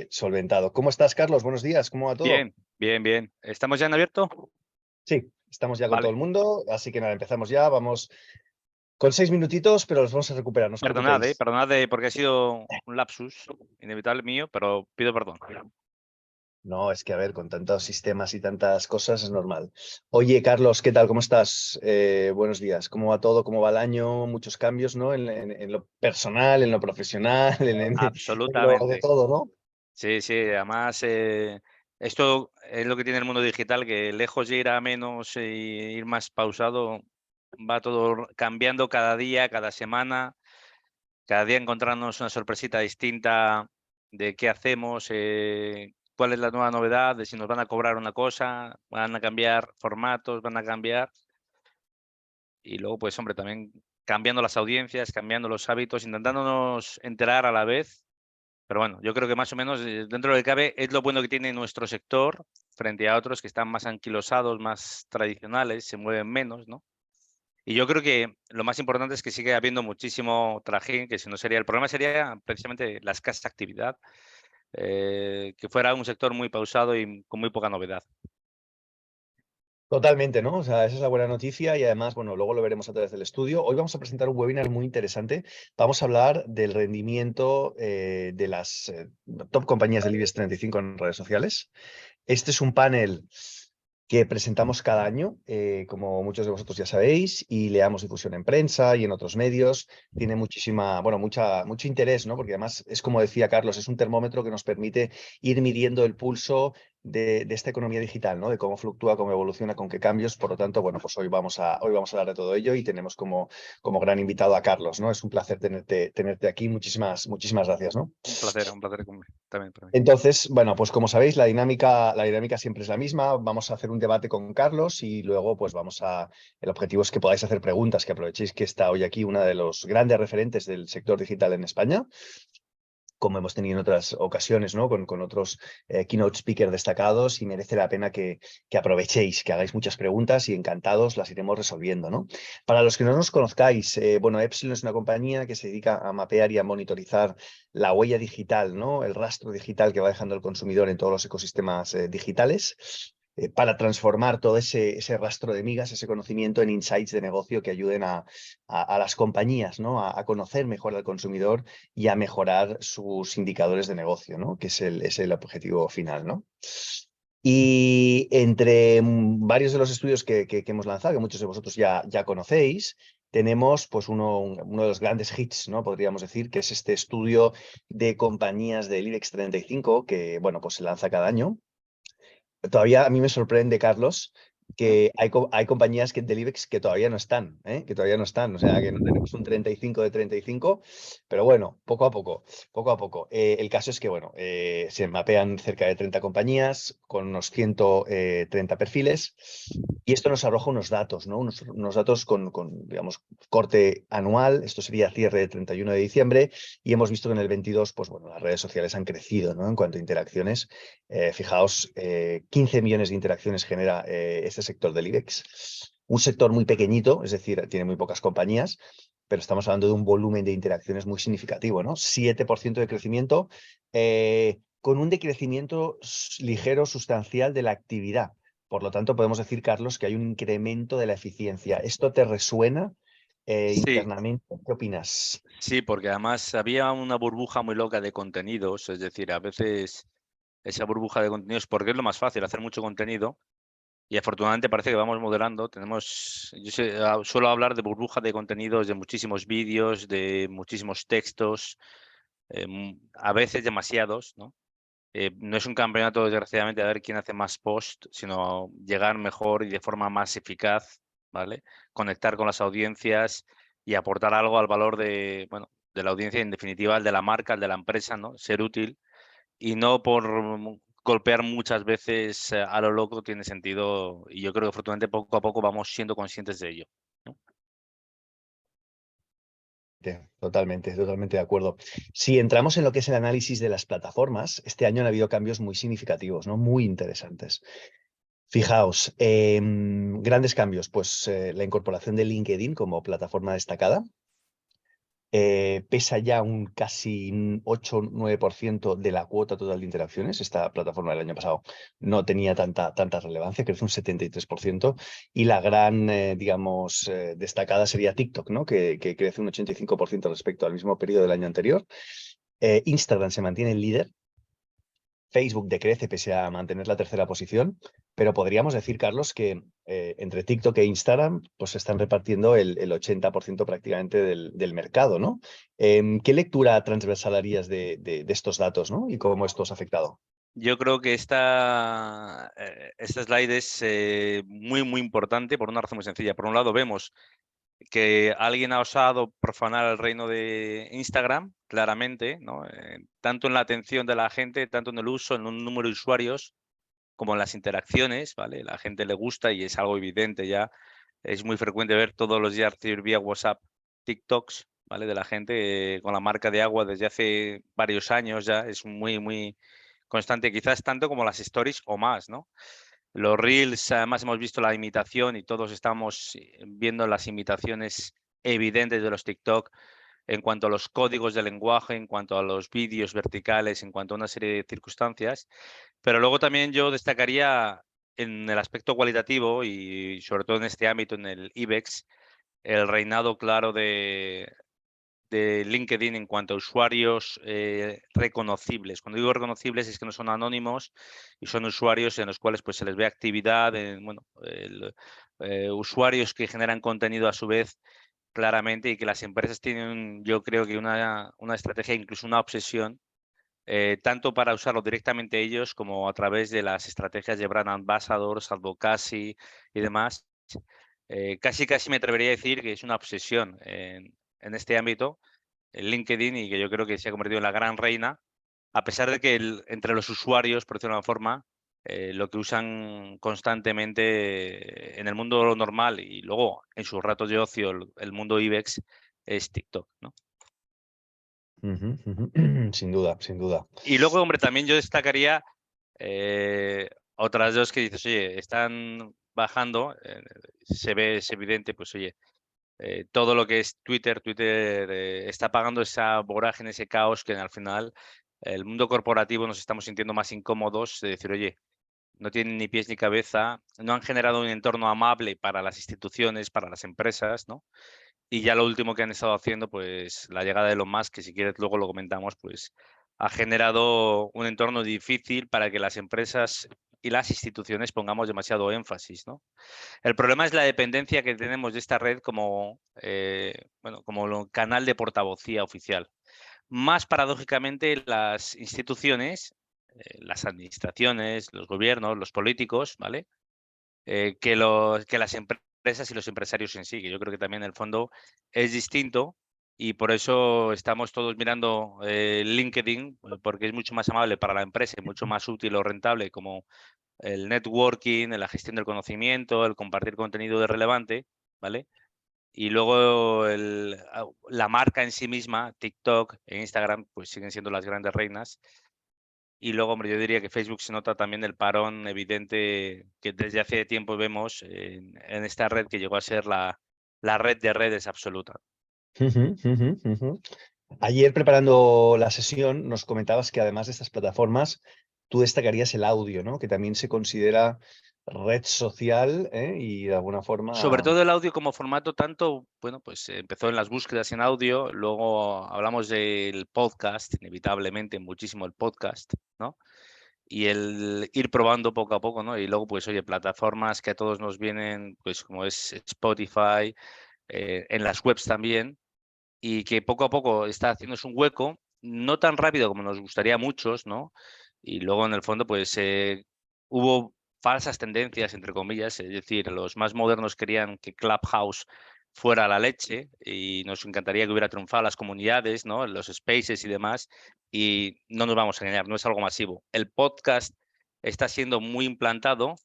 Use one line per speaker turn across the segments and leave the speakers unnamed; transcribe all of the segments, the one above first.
solventado. ¿Cómo estás, Carlos? Buenos días, ¿cómo va todo?
Bien, bien, bien. ¿Estamos ya en abierto?
Sí, estamos ya con todo
Vale.
el mundo, así que nada, empezamos ya. Vamos con 6 minutitos, pero los vamos a recuperar, no os preocupéis.
Perdonad porque ha sido un lapsus inevitable mío, pero pido perdón.
No, es que a ver, con tantos sistemas y tantas cosas es normal. Oye, Carlos, ¿qué tal? ¿Cómo estás? Buenos días. ¿Cómo va todo? ¿Cómo va el año? Muchos cambios, ¿no? En lo personal, en lo profesional, en lo de
Absolutamente.
todo, ¿no?
Sí, sí. Además, esto es lo que tiene el mundo digital, que lejos de ir a menos e ir más pausado, va todo cambiando cada día, cada semana, cada día encontrarnos una sorpresita distinta de qué hacemos, cuál es la nueva novedad, de si nos van a cobrar una cosa, van a cambiar formatos, van a cambiar. Y luego, pues, hombre, también cambiando las audiencias, cambiando los hábitos, intentándonos enterar a la vez. Pero bueno, yo creo que más o menos, dentro de lo que cabe, es lo bueno que tiene nuestro sector frente a otros que están más anquilosados, más tradicionales, se mueven menos, ¿no? Y yo creo que lo más importante es que sigue habiendo muchísimo trajín, que si no sería el problema sería precisamente la escasa actividad, que fuera un sector muy pausado y con muy poca novedad.
Totalmente, ¿no? O sea, esa es la buena noticia y además, bueno, luego lo veremos a través del estudio. Hoy vamos a presentar un webinar muy interesante. Vamos a hablar del rendimiento de las top compañías del IBEX 35 en redes sociales. Este es un panel que presentamos cada año, como muchos de vosotros ya sabéis, y le damos difusión en prensa y en otros medios. Tiene mucho interés, ¿no? Porque además es como decía Carlos, es un termómetro que nos permite ir midiendo el pulso de esta economía digital, ¿no? De cómo fluctúa, cómo evoluciona, con qué cambios. Por lo tanto, bueno, pues hoy vamos a hablar de todo ello y tenemos como gran invitado a Carlos, ¿no? Es un placer tenerte aquí. Muchísimas gracias, ¿no?
Un placer también para mí.
Entonces, bueno, pues como sabéis, la dinámica siempre es la misma. Vamos a hacer un debate con Carlos y luego, pues el objetivo es que podáis hacer preguntas, que aprovechéis que está hoy aquí una de los grandes referentes del sector digital en España, como hemos tenido en otras ocasiones, ¿no? Con otros keynote speakers destacados, y merece la pena que aprovechéis, que hagáis muchas preguntas y encantados las iremos resolviendo, ¿no? Para los que no nos conozcáis, bueno, Epsilon es una compañía que se dedica a mapear y a monitorizar la huella digital, ¿no? El rastro digital que va dejando el consumidor en todos los ecosistemas digitales, para transformar todo ese rastro de migas, ese conocimiento, en insights de negocio que ayuden a las compañías, ¿no? A conocer mejor al consumidor y a mejorar sus indicadores de negocio, ¿no? Que es el objetivo final, ¿no? Y entre varios de los estudios que hemos lanzado, que muchos de vosotros ya conocéis, tenemos pues uno de los grandes hits, ¿no? Podríamos decir, que es este estudio de compañías del IBEX 35, que, bueno, pues se lanza cada año. Todavía a mí me sorprende, Carlos,
¿Mm?
que hay compañías del IBEX que todavía no están, ¿eh? Que todavía no están. O sea, que no tenemos un 35 de 35, pero bueno, poco a poco, poco a poco. El caso es que, bueno, se mapean cerca de 30 compañías con unos 130 perfiles, y esto nos arroja unos datos, ¿no? Unos datos digamos, corte anual. Esto sería cierre de 31 de diciembre, y hemos visto que en el 22, pues bueno, las redes sociales han crecido, ¿no? En cuanto a interacciones. Fijaos, 15 millones de interacciones genera este sector del IBEX. Un sector muy pequeñito, es decir, tiene muy pocas compañías, pero estamos hablando de un volumen de interacciones muy significativo, ¿no? 7% de crecimiento, con un decrecimiento ligero, sustancial de la actividad. Por lo tanto, podemos decir, Carlos, que hay un incremento de la eficiencia. ¿Esto te resuena
Sí,
internamente? ¿Qué opinas?
sí, porque además había una burbuja muy loca de contenidos, es decir, a veces esa burbuja de contenidos, porque es lo más fácil, hacer mucho contenido, y afortunadamente parece que vamos moderando. Suelo hablar de burbuja de contenidos, de muchísimos vídeos, de muchísimos textos, a veces demasiados, ¿no? No es un campeonato, desgraciadamente, a ver quién hace más post, sino llegar mejor y de forma más eficaz, ¿vale? Conectar con las audiencias y aportar algo al valor de, bueno, de la audiencia, en definitiva, el de la marca, el de la empresa, ¿no? Ser útil y no por golpear muchas veces a lo loco tiene sentido, y yo creo que afortunadamente poco a poco vamos siendo conscientes de ello, ¿no?
Totalmente de acuerdo. Si entramos en lo que es el análisis de las plataformas, este año han habido cambios muy significativos, ¿no? Muy interesantes. Fijaos, grandes cambios, pues la incorporación de LinkedIn como plataforma destacada. pesa ya un casi 8-9% de la cuota total de interacciones. Esta plataforma del año pasado no tenía tanta relevancia, crece un 73%. Y la gran, digamos, destacada sería TikTok, ¿no? Que crece un 85% respecto al mismo periodo del año anterior. Instagram se mantiene el líder. Facebook decrece pese a mantener la tercera posición, pero podríamos decir, Carlos, que entre TikTok e Instagram pues se están repartiendo el 80% prácticamente del mercado, ¿no? ¿Qué lectura transversal harías de estos datos, ¿no? Y cómo esto os ha afectado?
Yo creo que esta slide es muy, muy importante por una razón muy sencilla. Por un lado, vemos que alguien ha osado profanar el reino de Instagram, claramente, ¿no? Tanto en la atención de la gente, tanto en el uso, en un número de usuarios, como en las interacciones, ¿vale? La gente le gusta y es algo evidente ya. Es muy frecuente ver todos los días recibir vía WhatsApp TikToks, ¿vale? De la gente con la marca de agua desde hace varios años ya. Es muy, muy constante, quizás tanto como las stories o más, ¿no? Los reels, además hemos visto la imitación y todos estamos viendo las imitaciones evidentes de los TikTok en cuanto a los códigos de lenguaje, en cuanto a los vídeos verticales, en cuanto a una serie de circunstancias. Pero luego también yo destacaría en el aspecto cualitativo y sobre todo en este ámbito, en el IBEX, el reinado claro de LinkedIn en cuanto a usuarios reconocibles. Cuando digo reconocibles es que no son anónimos y son usuarios en los cuales pues, se les ve actividad, usuarios que generan contenido a su vez claramente y que las empresas tienen, yo creo que una estrategia, incluso una obsesión, tanto para usarlo directamente ellos como a través de las estrategias de brand ambassadors, advocacy y demás. Casi me atrevería a decir que es una obsesión en este ámbito, el LinkedIn, y que yo creo que se ha convertido en la gran reina, a pesar de que entre los usuarios, por decirlo de una forma, lo que usan constantemente en el mundo normal y luego en sus ratos de ocio, el mundo IBEX, es TikTok, ¿no?
Ujú, ujú. Sin duda, sin duda.
Y luego, hombre, también yo destacaría otras dos que dices, oye, están bajando, es evidente, pues oye, todo lo que es Twitter está pagando esa vorágine, ese caos que al final el mundo corporativo nos estamos sintiendo más incómodos de decir, oye, no tienen ni pies ni cabeza, no han generado un entorno amable para las instituciones, para las empresas, ¿no? Y ya lo último que han estado haciendo, pues la llegada de Elon Musk, que si quieres luego lo comentamos, pues ha generado un entorno difícil para que las empresas y las instituciones pongamos demasiado énfasis, ¿no? El problema es la dependencia que tenemos de esta red como, como canal de portavocía oficial. Más paradójicamente, las instituciones, las administraciones, los gobiernos, los políticos, ¿vale? Que las empresas y los empresarios en sí, que yo creo que también en el fondo es distinto y por eso estamos todos mirando LinkedIn, porque es mucho más amable para la empresa y mucho más útil o rentable como el networking, la gestión del conocimiento, el compartir contenido de relevante, ¿vale? Y luego la marca en sí misma, TikTok e Instagram, pues siguen siendo las grandes reinas. Y luego, hombre, yo diría que Facebook se nota también el parón evidente que desde hace tiempo vemos en esta red que llegó a ser la red de redes absoluta.
Ujú, ujú, ujú. Ayer preparando la sesión nos comentabas que además de estas plataformas, tú destacarías el audio, ¿no? Que también se considera red social, ¿eh? Y de alguna
Sobre
forma...
todo el audio como formato, tanto, bueno, pues empezó en las búsquedas en audio, luego hablamos del podcast, inevitablemente, muchísimo el podcast, ¿no? Y el ir probando poco a poco, ¿no? Y luego, pues, oye, plataformas que a todos nos vienen, pues como es Spotify, en las webs también, y que poco a poco está haciéndose un hueco, no tan rápido como nos gustaría a muchos, ¿no? Y luego, en el fondo, pues hubo falsas tendencias, entre comillas, es decir, los más modernos querían que Clubhouse fuera la leche y nos encantaría que hubiera triunfado las comunidades, ¿no? Los spaces y demás, y no nos vamos a engañar, no es algo masivo. El podcast está siendo muy implantado.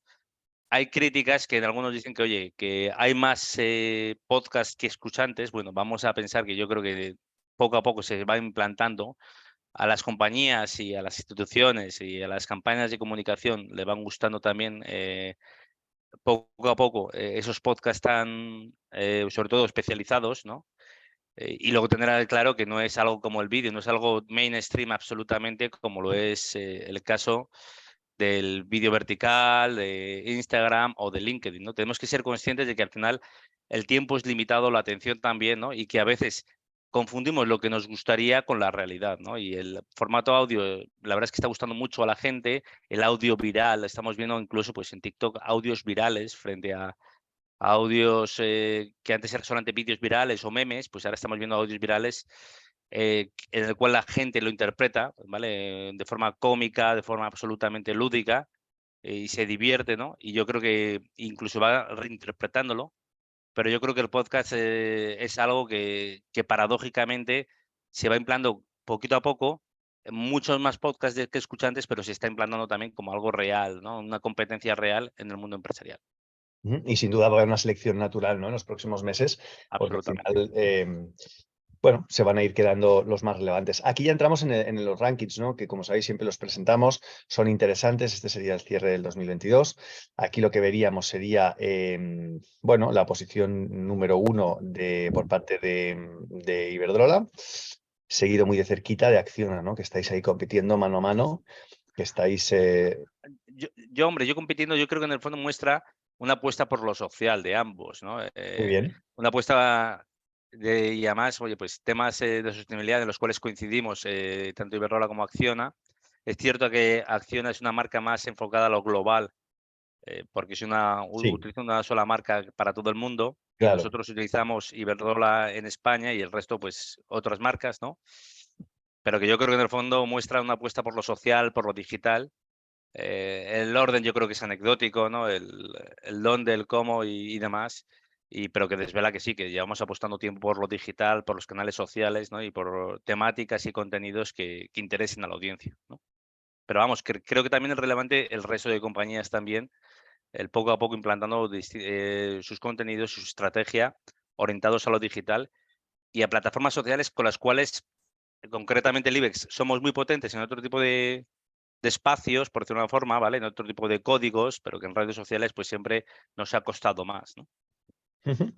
Hay críticas que en algunos dicen que, oye, que hay más podcasts que escuchantes. Bueno, vamos a pensar que yo creo que poco a poco se va implantando. A las compañías y a las instituciones y a las campañas de comunicación le van gustando también poco a poco esos podcasts tan, sobre todo especializados, ¿no? Y luego tener claro que no es algo como el vídeo, no es algo mainstream absolutamente como lo es el caso del vídeo vertical, de Instagram o de LinkedIn, ¿no? Tenemos que ser conscientes de que al final el tiempo es limitado, la atención también, ¿no? Y que a veces confundimos lo que nos gustaría con la realidad, ¿no? Y el formato audio, la verdad es que está gustando mucho a la gente, el audio viral, estamos viendo incluso pues en TikTok audios virales frente a audios que antes eran solamente vídeos virales o memes, pues ahora estamos viendo audios virales en el cual la gente lo interpreta, ¿vale? De forma cómica, de forma absolutamente lúdica y se divierte, ¿no? Y yo creo que incluso va reinterpretándolo, pero yo creo que el podcast es algo que paradójicamente se va implantando poquito a poco. Muchos más podcasts que escuchantes, pero se está implantando también como algo real, ¿no? Una competencia real en el mundo empresarial.
Ujú. Y sin duda va a haber una selección natural, ¿no? En los próximos meses, porque al
Absolutamente.
final, bueno, se van a ir quedando los más relevantes. Aquí ya entramos en los rankings, ¿no? Que como sabéis siempre los presentamos, son interesantes. Este sería el cierre del 2022. Aquí lo que veríamos sería, bueno, la posición número 1 por parte de Iberdrola, seguido muy de cerquita de Acciona, ¿no? Que estáis ahí compitiendo mano a mano, que estáis...
Hombre, yo compitiendo, yo creo que en el fondo muestra una apuesta por lo social de ambos, ¿no?
Muy bien.
Una apuesta y además, oye, pues temas de sostenibilidad en los cuales coincidimos, tanto Iberdrola como Acciona. Es cierto que Acciona es una marca más enfocada a lo global, porque
Sí,
utiliza una sola marca para todo el mundo y
claro.
nosotros utilizamos Iberdrola en España y el resto, pues, otras marcas, ¿no? Pero que yo creo que en el fondo muestra una apuesta por lo social, por lo digital. El orden yo creo que es anecdótico, ¿no? El dónde, el cómo y demás, pero que desvela que sí, que llevamos apostando tiempo por lo digital, por los canales sociales, ¿no? Y por temáticas y contenidos que interesen a la audiencia, ¿no? Pero vamos, creo que también es relevante el resto de compañías también, el poco a poco implantando sus contenidos, su estrategia orientados a lo digital y a plataformas sociales con las cuales, concretamente el IBEX, somos muy potentes en otro tipo de espacios, por decirlo de una forma, ¿vale? En otro tipo de códigos, pero que en redes sociales pues siempre nos ha costado más, ¿no?
Ujú.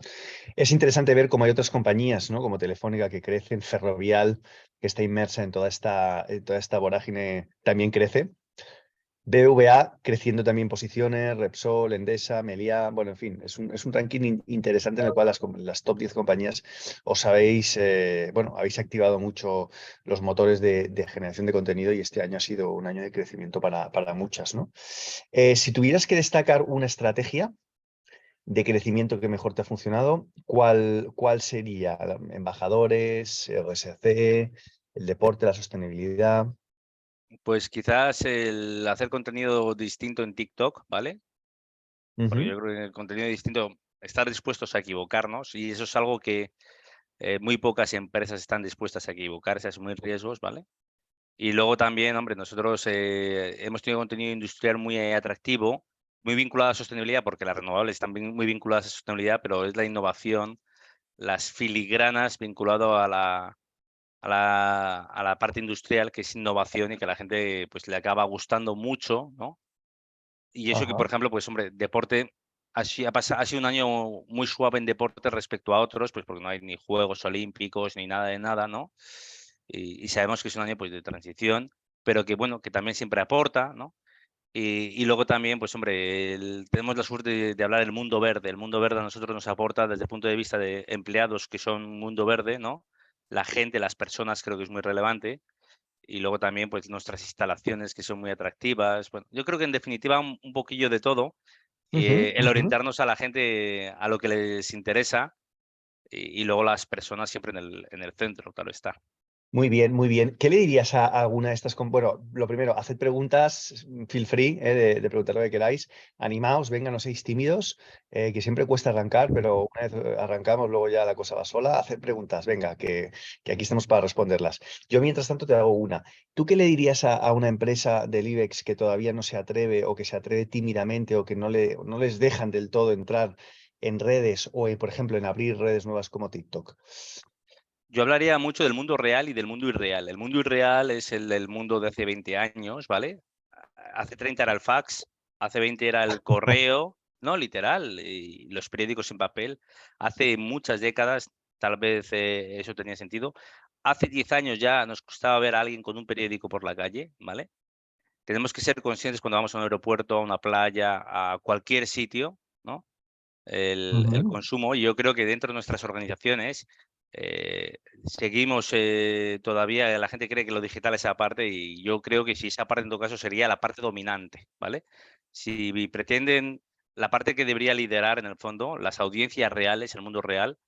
Es interesante ver cómo hay otras compañías, ¿no? Como Telefónica que crecen, Ferrovial, que está inmersa en toda esta vorágine, también crece. BVA creciendo también posiciones, Repsol, Endesa, Meliá, bueno, en fin, es un ranking interesante en el cual las top 10 compañías os habéis, bueno, habéis activado mucho los motores de generación de contenido y este año ha sido un año de crecimiento para muchas, ¿no? Si tuvieras que destacar una estrategia de crecimiento que mejor te ha funcionado, ¿cuál sería? ¿Embajadores, OSC, el deporte, la sostenibilidad?
Pues quizás el hacer contenido distinto en TikTok, ¿vale? Porque
Ujú.
yo creo que el contenido distinto, estar dispuestos a equivocarnos y eso es algo que muy pocas empresas están dispuestas a equivocarse, a asumir riesgos, ¿vale? Y luego también, hombre, nosotros hemos tenido contenido industrial muy atractivo, muy vinculado a sostenibilidad, porque las renovables están muy vinculadas a sostenibilidad, pero es la innovación, las filigranas vinculado a la parte industrial, que es innovación y que a la gente pues le acaba gustando mucho, ¿no? Y eso que,
Ajá.
por ejemplo, pues hombre, deporte ha sido un año muy suave en deporte respecto a otros, pues porque no hay ni Juegos Olímpicos ni nada de nada, ¿no? Y sabemos que es un año pues de transición, pero que bueno, que también siempre aporta, ¿no? Y luego también, pues hombre, tenemos la suerte de hablar del mundo verde. El mundo verde a nosotros nos aporta desde el punto de vista de empleados que son mundo verde, ¿no? La gente, las personas creo que es muy relevante. Y luego también, pues nuestras instalaciones que son muy atractivas. Bueno, yo creo que en definitiva un poquillo de todo.
Ujú,
El
ujú.
orientarnos a la gente a lo que les interesa y luego las personas siempre en el centro, claro está.
Muy bien, muy bien. ¿Qué le dirías a alguna de estas? Bueno, lo primero, haced preguntas, feel free, de preguntar lo que queráis. Animaos, venga, no seáis tímidos, que siempre cuesta arrancar, pero una vez arrancamos, luego ya la cosa va sola. Haced preguntas, venga, que aquí estamos para responderlas. Yo, mientras tanto, te hago una. ¿Tú qué le dirías a una empresa del IBEX que todavía no se atreve o que se atreve tímidamente o que no les dejan del todo entrar en redes o, por ejemplo, en abrir redes nuevas como TikTok?
Yo hablaría mucho del mundo real y del mundo irreal. El mundo irreal es el del mundo de hace 20 años, ¿vale? Hace 30 era el fax, hace 20 era el correo, no, literal, y los periódicos en papel. Hace muchas décadas tal vez eso tenía sentido. Hace 10 años ya nos costaba ver a alguien con un periódico por la calle, ¿vale? Tenemos que ser conscientes cuando vamos a un aeropuerto, a una playa, a cualquier sitio, ¿no? El
Ujú,
consumo. Y yo creo que dentro de nuestras organizaciones seguimos todavía, la gente cree que lo digital es esa parte y yo creo que si esa parte en todo caso sería la parte dominante, ¿vale? Si pretenden, la parte que debería liderar en el fondo, las audiencias reales, el mundo real,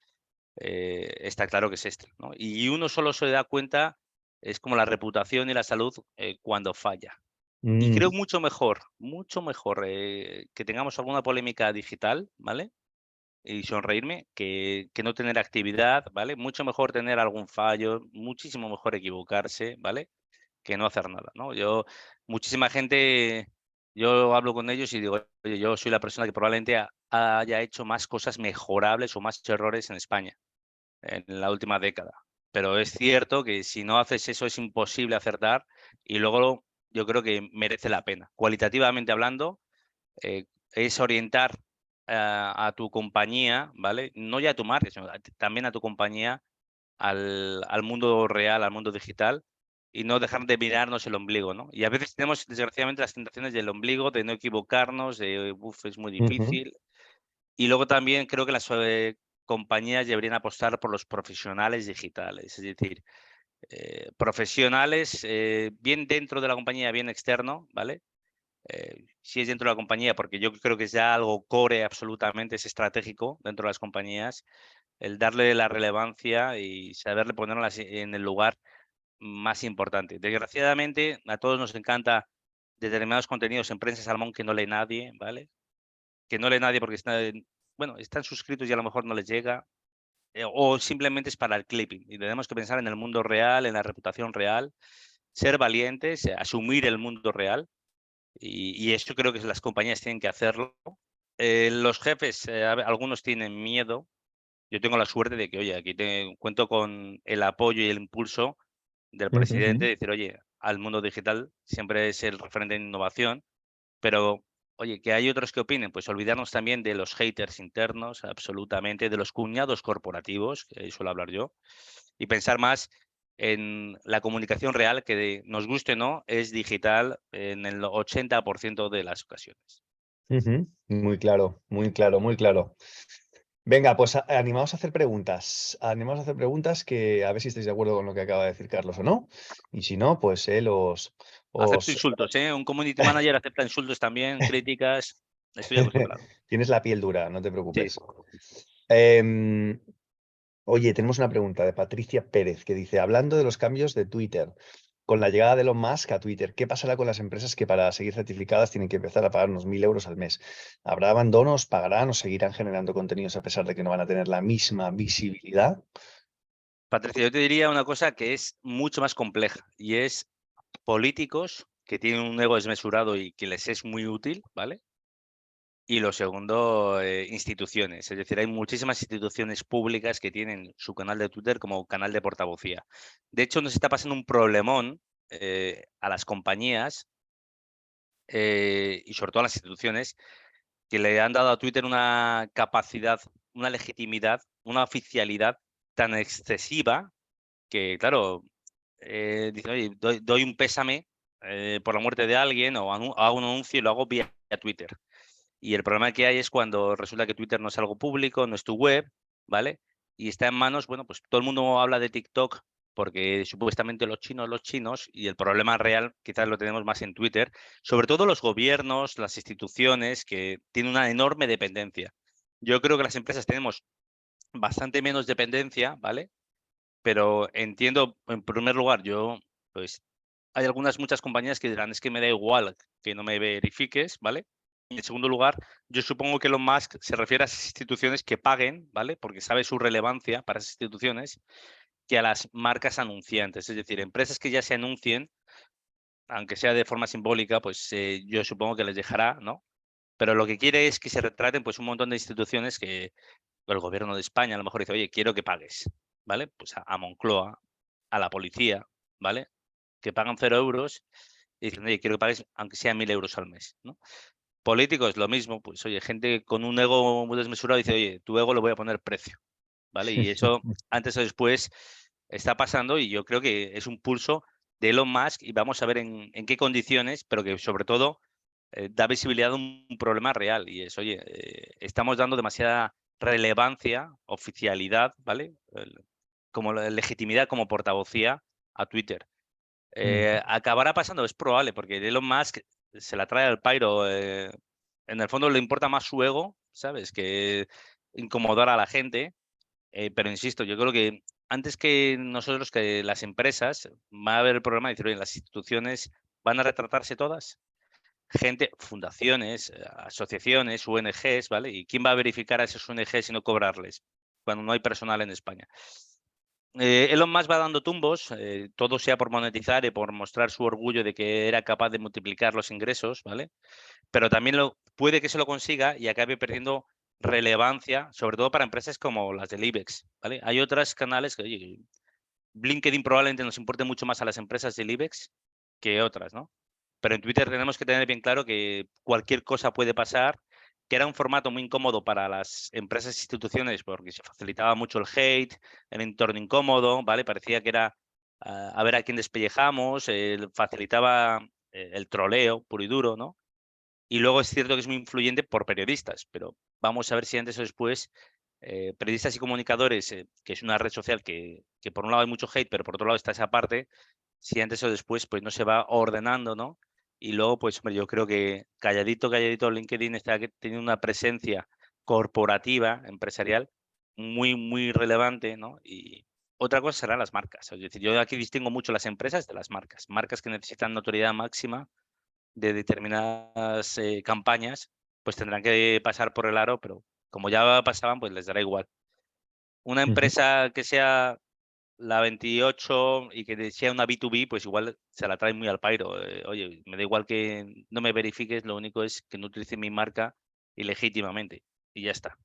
está claro que es esta, ¿no? Y uno solo se da cuenta, es como la reputación y la salud cuando falla. Y creo
mm,
mucho mejor que tengamos alguna polémica digital, ¿vale? Y sonreírme que no tener actividad, ¿vale? Mucho mejor tener algún fallo, muchísimo mejor equivocarse, ¿vale? Que no hacer nada, ¿no? Muchísima gente, yo hablo con ellos y digo, oye, yo soy la persona que probablemente haya hecho más cosas mejorables o más errores en España en la última década. Pero es cierto que si no haces eso es imposible acertar y luego yo creo que merece la pena. Cualitativamente hablando, es orientar a tu compañía, ¿vale? No ya a tu marca, sino también a tu compañía al mundo real, al mundo digital y no dejar de mirarnos el ombligo, ¿no? Y a veces tenemos, desgraciadamente, las tentaciones del ombligo, de no equivocarnos, de, uf, es muy
ujú,
difícil. Y luego también creo que las compañías deberían apostar por los profesionales digitales, es decir, profesionales, bien dentro de la compañía, bien externo, ¿vale? Si es dentro de la compañía, porque yo creo que es ya algo core absolutamente, es estratégico dentro de las compañías, el darle la relevancia y saberle ponerlas en el lugar más importante. Desgraciadamente, a todos nos encanta determinados contenidos en prensa salmón que no lee nadie, ¿vale? Que no lee nadie porque bueno, están suscritos y a lo mejor no les llega, o simplemente es para el clipping. Y tenemos que pensar en el mundo real, en la reputación real, ser valientes, asumir el mundo real y eso creo que las compañías tienen que hacerlo. Los jefes, algunos tienen miedo. Yo tengo la suerte de que, oye, aquí cuento con el apoyo y el impulso del presidente
ujú,
de decir, oye, al mundo digital siempre es el referente en innovación, pero, oye, que hay otros que opinen, pues olvidarnos también de los haters internos, absolutamente, de los cuñados corporativos, que ahí suelo hablar yo, y pensar más en la comunicación real, que nos guste o no, es digital en el 80% de las ocasiones.
ujú. Muy claro, muy claro, muy claro. Venga, pues animaos a hacer preguntas. Animaos a hacer preguntas que a ver si estáis de acuerdo con lo que acaba de decir Carlos o no. Y si no, pues él
Acepto
os...
insultos, ¿eh? Un community manager acepta insultos también, críticas, estoy acostumbrado.
Tienes la piel dura, no te
Sí.
preocupes. Em, Oye, tenemos una pregunta de Patricia Pérez que dice, hablando de los cambios de Twitter, con la llegada de Elon Musk a Twitter, ¿qué pasará con las empresas que para seguir certificadas tienen que empezar a pagar unos 1.000 euros al mes? ¿Habrá abandonos, pagarán o seguirán generando contenidos a pesar de que no van a tener la misma visibilidad?
Patricia, yo te diría una cosa que es mucho más compleja y es políticos que tienen un ego desmesurado y que les es muy útil, ¿vale? Y lo segundo, instituciones. Es decir, hay muchísimas instituciones públicas que tienen su canal de Twitter como canal de portavocía. De hecho, nos está pasando un problemón a las compañías y sobre todo a las instituciones que le han dado a Twitter una capacidad, una legitimidad, una oficialidad tan excesiva que, claro, dicen, oye, doy un pésame por la muerte de alguien o hago un anuncio y lo hago vía Twitter. Y el problema que hay es cuando resulta que Twitter no es algo público, no es tu web, ¿vale? Y está en manos, bueno, pues todo el mundo habla de TikTok porque supuestamente los chinos, y el problema real quizás lo tenemos más en Twitter, sobre todo los gobiernos, las instituciones, que tienen una enorme dependencia. Yo creo que las empresas tenemos bastante menos dependencia, ¿vale? Pero entiendo, en primer lugar, pues, hay muchas compañías que dirán: "Es que me da igual que no me verifiques", ¿vale? Y en segundo lugar, yo supongo que Elon Musk se refiere a esas instituciones que paguen, ¿vale? Porque sabe su relevancia para esas instituciones, que a las marcas anunciantes. Es decir, empresas que ya se anuncien, aunque sea de forma simbólica, pues, yo supongo que les dejará, ¿no? Pero lo que quiere es que se retraten, pues, un montón de instituciones que el gobierno de España a lo mejor dice: "Oye, quiero que pagues", ¿vale? Pues a Moncloa, a la policía, ¿vale? Que pagan 0 euros y dicen: "Oye, quiero que pagues aunque sea 1.000 euros al mes", ¿no? Políticos, lo mismo, pues oye, gente con un ego muy desmesurado dice: "Oye, tu ego le voy a poner precio". ¿vale? Y eso antes o después está pasando y yo creo que es un pulso de Elon Musk y vamos a ver en qué condiciones, pero que sobre todo da visibilidad a un problema real y es, oye, estamos dando demasiada relevancia, oficialidad, ¿vale? Como la legitimidad, como portavocía a Twitter. ¿Acabará pasando? Es probable, porque Elon Musk se la trae al pairo. En el fondo le importa más su ego, ¿sabes? Que incomodar a la gente. Pero insisto, yo creo que antes que nosotros, que las empresas, va a haber el problema de decir, oye, las instituciones van a retratarse todas. Gente, fundaciones, asociaciones, ONGs, ¿vale? ¿Y quién va a verificar a esas ONGs y no cobrarles cuando no hay personal en España? Elon Musk va dando tumbos, todo sea por monetizar y por mostrar su orgullo de que era capaz de multiplicar los ingresos, ¿vale? Pero también puede que se lo consiga y acabe perdiendo relevancia, sobre todo para empresas como las del IBEX, ¿vale? Hay otros canales que, oye, LinkedIn probablemente nos importe mucho más a las empresas del IBEX que otras, ¿no? Pero en Twitter tenemos que tener bien claro que cualquier cosa puede pasar, que era un formato muy incómodo para las empresas e instituciones porque se facilitaba mucho el hate, el entorno incómodo, ¿vale? Parecía que era a ver a quién despellejamos, facilitaba el troleo puro y duro, ¿no? Y luego es cierto que es muy influyente por periodistas, pero vamos a ver si antes o después periodistas y comunicadores, que es una red social que por un lado hay mucho hate, pero por otro lado está esa parte, si antes o después pues no se va ordenando, ¿no? Y luego, pues hombre, yo creo que calladito, calladito, LinkedIn está teniendo una presencia corporativa, empresarial, muy, muy relevante, ¿no? Y otra cosa serán las marcas. Es decir, yo aquí distingo mucho las empresas de las marcas. Marcas que necesitan notoriedad máxima de determinadas campañas, pues tendrán que pasar por el aro, pero como ya pasaban, pues les dará igual. Una
Ujú.
empresa que sea la 28 y que sea una B2B, pues igual se la trae muy al pairo. Oye, me da igual que no me verifiques, lo único es que no utilice mi marca ilegítimamente y ya está.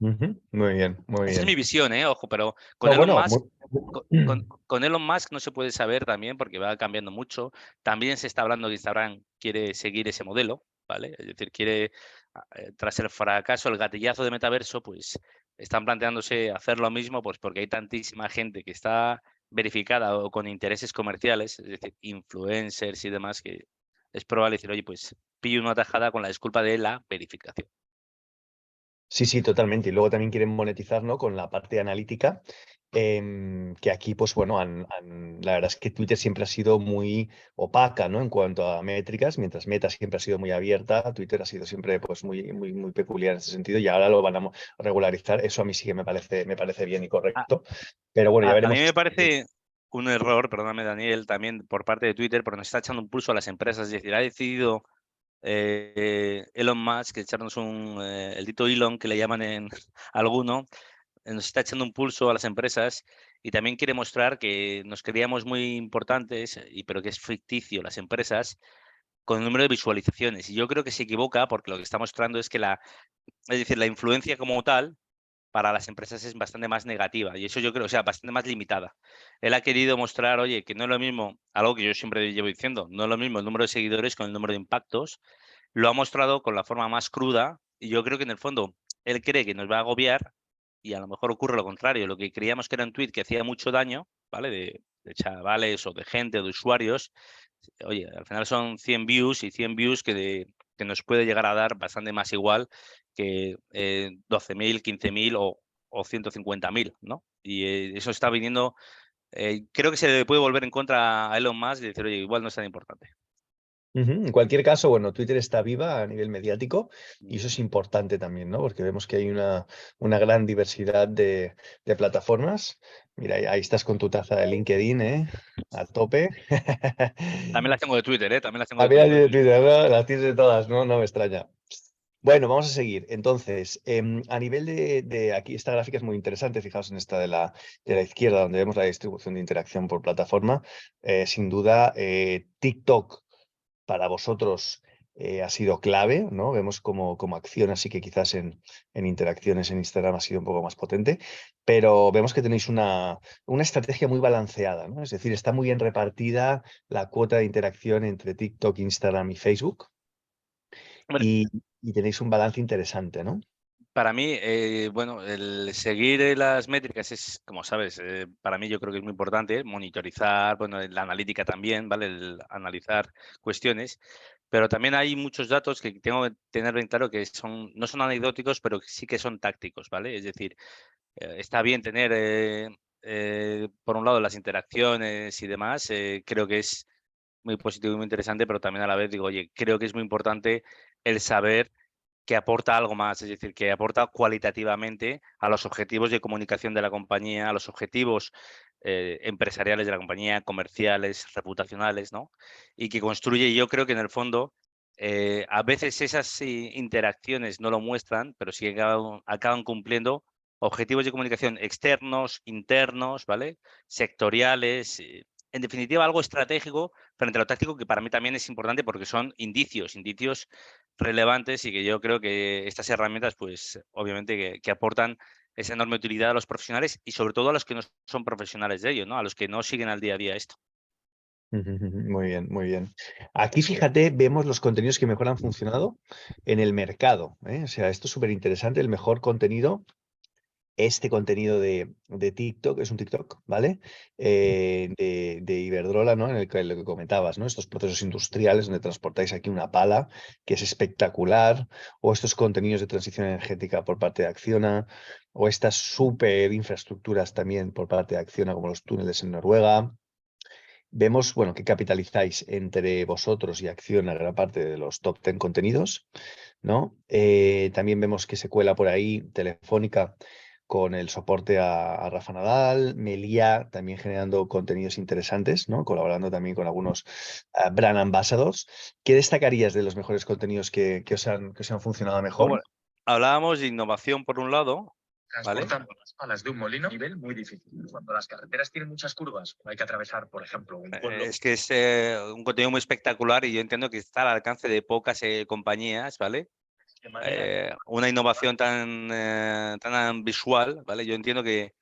Ujú. Muy bien, muy
Esa es mi
bien.
visión, ojo, pero con
No,
Elon
bueno,
Musk, con Elon Musk no se puede saber también porque va cambiando mucho. También se está hablando que Instagram quiere seguir ese modelo, ¿vale? Es decir, quiere, tras el fracaso, el gatillazo de metaverso, pues están planteándose hacer lo mismo, pues porque hay tantísima gente que está verificada o con intereses comerciales, es decir, influencers y demás, que es probable decir, oye, pues pillo una tajada con la disculpa de la verificación.
Sí, sí, totalmente. Y luego también quieren monetizar, ¿no? Con la parte analítica, que aquí, pues bueno, la verdad es que Twitter siempre ha sido muy opaca, ¿no? En cuanto a métricas, mientras Meta siempre ha sido muy abierta, Twitter ha sido siempre pues muy, muy, muy peculiar en ese sentido y ahora lo van a regularizar. Eso a mí sí que me parece bien y correcto. Pero bueno, ya
A mí
veremos.
me parece un error, perdóname Daniel, también por parte de Twitter, porque nos está echando un pulso a las empresas. Es decir, ha decidido Elon Musk echarnos el dito Elon que le llaman en alguno, nos está echando un pulso a las empresas y también quiere mostrar que nos creíamos muy importantes, pero que es ficticio las empresas con el número de visualizaciones. Y yo creo que se equivoca porque lo que está mostrando es que es decir, la influencia como tal para las empresas es bastante más negativa y eso yo creo, o sea, bastante más limitada. Él ha querido mostrar, oye, que no es lo mismo, algo que yo siempre llevo diciendo, no es lo mismo el número de seguidores con el número de impactos. Lo ha mostrado con la forma más cruda y yo creo que en el fondo él cree que nos va a agobiar y a lo mejor ocurre lo contrario. Lo que creíamos que era un tweet que hacía mucho daño, ¿vale? De chavales o de gente o de usuarios, oye, al final son 100 views y 100 views que nos puede llegar a dar bastante más igual que 12.000, 15.000 o 150.000, ¿no? Y eso está viniendo, creo que se le puede volver en contra a Elon Musk y decir, oye, igual no es tan importante.
Ujú. En cualquier caso, bueno, Twitter está viva a nivel mediático y
Mm.
eso es importante también, ¿no? Porque vemos que hay una gran diversidad de plataformas. Mira, ahí estás con tu taza de LinkedIn, ¿eh? A tope.
También las tengo de Twitter, ¿eh? También las tengo de
También las
Twitter.
de Twitter, ¿no? Las tienes de todas, ¿no? No me extraña. Bueno, vamos a seguir. Entonces, a nivel de aquí, esta gráfica es muy interesante. Fijaos en esta de la izquierda, donde vemos la distribución de interacción por plataforma. Sin duda, TikTok para vosotros ha sido clave, ¿no? Vemos como acción, así que quizás en interacciones en Instagram ha sido un poco más potente, pero vemos que tenéis una estrategia muy balanceada, ¿no? Es decir, está muy bien repartida la cuota de interacción entre TikTok, Instagram y Facebook
Hombre,
y, y tenéis un balance interesante, ¿no?
Para mí, bueno, el seguir las métricas es, como sabes, para mí yo creo que es muy importante monitorizar, bueno, la analítica también, ¿vale? El analizar cuestiones, pero también hay muchos datos que tengo que tener bien claro que no son anecdóticos, pero sí que son tácticos, ¿vale? Es decir, está bien tener, por un lado, las interacciones y demás, creo que es muy positivo y muy interesante, pero también a la vez digo, oye, creo que es muy importante el saber que aporta algo más, es decir, que aporta cualitativamente a los objetivos de comunicación de la compañía, a los objetivos empresariales de la compañía, comerciales, reputacionales, ¿no? Y que construye, yo creo que en el fondo, a veces esas interacciones no lo muestran, pero sí que acaban cumpliendo objetivos de comunicación externos, internos, ¿vale? Sectoriales, en definitiva, algo estratégico frente a lo táctico, que para mí también es importante porque son indicios relevantes y que yo creo que estas herramientas, pues obviamente que aportan esa enorme utilidad a los profesionales y sobre todo a los que no son profesionales de ello, ¿no? A los que no siguen al día a día esto.
Ujú, ujú, muy bien, muy bien. Aquí, fíjate, vemos los contenidos que mejor han funcionado en el mercado, ¿eh? O sea, esto es súper interesante, el mejor contenido. Este contenido de TikTok, es un TikTok, ¿vale? De Iberdrola, ¿no? En el que lo que comentabas, ¿no? Estos procesos industriales donde transportáis aquí una pala, que es espectacular, o estos contenidos de transición energética por parte de Acciona, o estas súper infraestructuras también por parte de Acciona, como los túneles en Noruega. Vemos, bueno, que capitalizáis entre vosotros y Acciona gran parte de los top 10 contenidos, ¿no? También vemos que se cuela por ahí Telefónica con el soporte a Rafa Nadal, Meliá también generando contenidos interesantes, ¿no? Colaborando también con algunos brand ambassadors. ¿Qué destacarías de los mejores contenidos que os han funcionado
Como
mejor?
hablábamos de innovación por un lado, ¿vale?
Transportando las palas de un molino a nivel muy difícil. Cuando las carreteras tienen muchas curvas, hay que atravesar, por ejemplo, un pueblo.
Es que es un contenido muy espectacular y yo entiendo que está al alcance de pocas compañías, ¿vale?
De manera
Una innovación tan visual, ¿vale? Yo entiendo que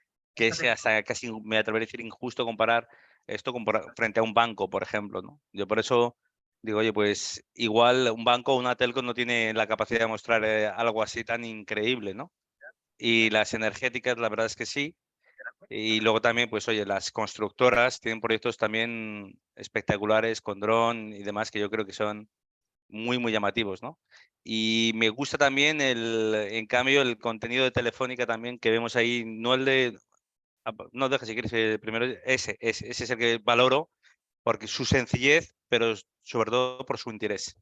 sea hasta casi, me atrevería a decir, injusto comparar esto frente a un banco, por ejemplo, ¿no? Yo por eso digo, oye, pues igual un banco o una telco no tiene la capacidad de mostrar algo así tan increíble, ¿no? Y las energéticas, la verdad es que sí. Y luego también, pues oye, las constructoras tienen proyectos también espectaculares con dron y demás que yo creo que son muy, muy llamativos, ¿no? Y me gusta también en cambio, el contenido de Telefónica también que vemos ahí, no el de, no deja si quieres primero, ese es el que valoro porque su sencillez, pero sobre todo por su interés,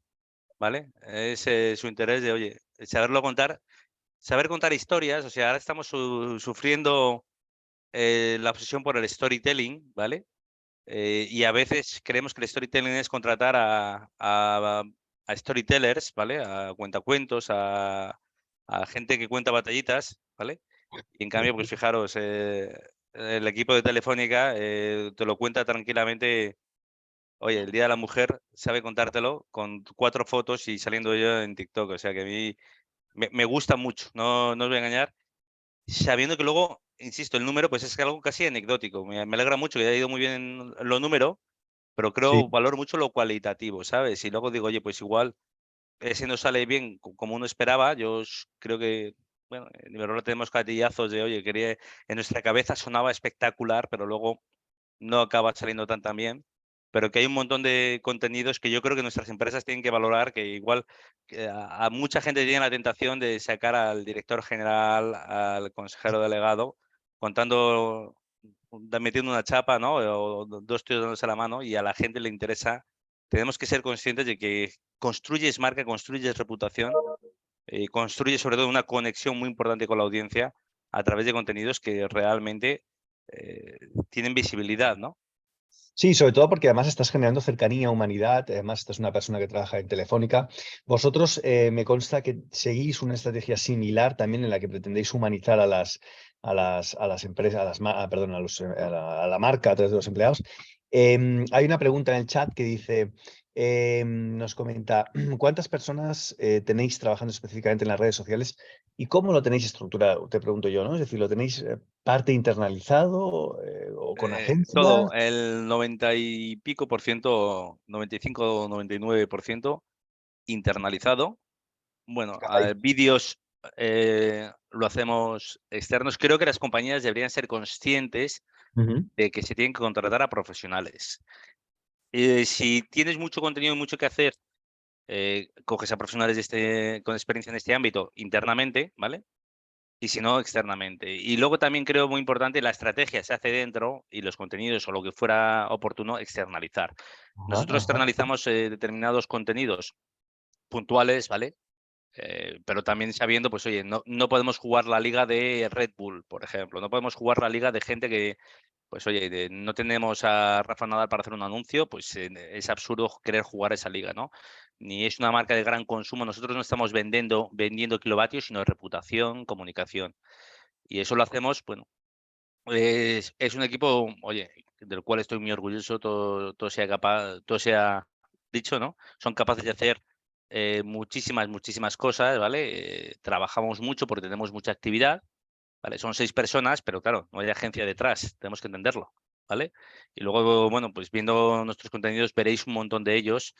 ¿vale? Es su interés de, oye, saber contar historias, o sea, ahora estamos sufriendo la obsesión por el storytelling, ¿vale? Y a veces creemos que el storytelling es contratar a storytellers, ¿vale? A cuentacuentos, a gente que cuenta batallitas, ¿vale? Y en cambio, pues fijaros, el equipo de Telefónica te lo cuenta tranquilamente. Oye, el Día de la Mujer sabe contártelo con 4 fotos y saliendo yo en TikTok. O sea que a mí me gusta mucho, no os voy a engañar. Sabiendo que luego, insisto, el número pues es algo casi anecdótico. Me alegra mucho que haya ido muy bien lo número, pero
Sí.
creo, valoro mucho lo cualitativo, ¿sabes? Y luego digo, oye, pues igual ese no sale bien como uno esperaba. Creo que, bueno, en Iberdrola tenemos catillazos de, oye, en nuestra cabeza sonaba espectacular, pero luego no acaba saliendo tan bien. Pero que hay un montón de contenidos que yo creo que nuestras empresas tienen que valorar, que igual que a mucha gente tiene la tentación de sacar al director general, al consejero delegado, contando, metiendo una chapa, ¿no? O dos tíos dándose la mano y a la gente le interesa. Tenemos que ser conscientes de que construyes marca, construyes reputación y construyes sobre todo una conexión muy importante con la audiencia a través de contenidos que realmente eh, tienen visibilidad, ¿no?
Sí, sobre todo porque además estás generando cercanía, humanidad, además estás una persona que trabaja en Telefónica. Vosotros me consta que seguís una estrategia similar también en la que pretendéis humanizar a las empresas, perdón, a la marca a través de los empleados. Hay una pregunta en el chat que dice, nos comenta, ¿cuántas personas tenéis trabajando específicamente en las redes sociales y cómo lo tenéis estructurado? Te pregunto yo, ¿no? Es decir, ¿lo tenéis parte internalizado o con agencia?
Todo, el 90 y pico por ciento, 95 o 99% internalizado. Bueno,
Caray.
vídeos lo hacemos externos. Creo que las compañías deberían ser conscientes de que se tienen que contratar a profesionales. Si tienes mucho contenido y mucho que hacer, coges a profesionales con experiencia en este ámbito internamente, ¿vale? Y si no, externamente. Y luego también creo muy importante, la estrategia se hace dentro y los contenidos o lo que fuera oportuno, externalizar.
Ajá,
Nosotros
ajá.
externalizamos determinados contenidos puntuales, ¿vale? Pero también sabiendo, pues oye, no podemos jugar la liga de Red Bull, por ejemplo. No podemos jugar la liga de gente que, pues oye, no tenemos a Rafa Nadal para hacer un anuncio, pues es absurdo querer jugar esa liga, ¿no? Ni es una marca de gran consumo. Nosotros no estamos vendiendo kilovatios, sino reputación, comunicación. Y eso lo hacemos, bueno, es un equipo, oye, del cual estoy muy orgulloso, todo sea capaz, todo sea dicho, ¿no? Son capaces de hacer muchísimas cosas, ¿vale? Trabajamos mucho porque tenemos mucha actividad, ¿vale? Son 6 personas, pero claro, no hay agencia detrás, tenemos que entenderlo, ¿vale? Y luego, bueno, pues viendo nuestros contenidos veréis un montón de ellos.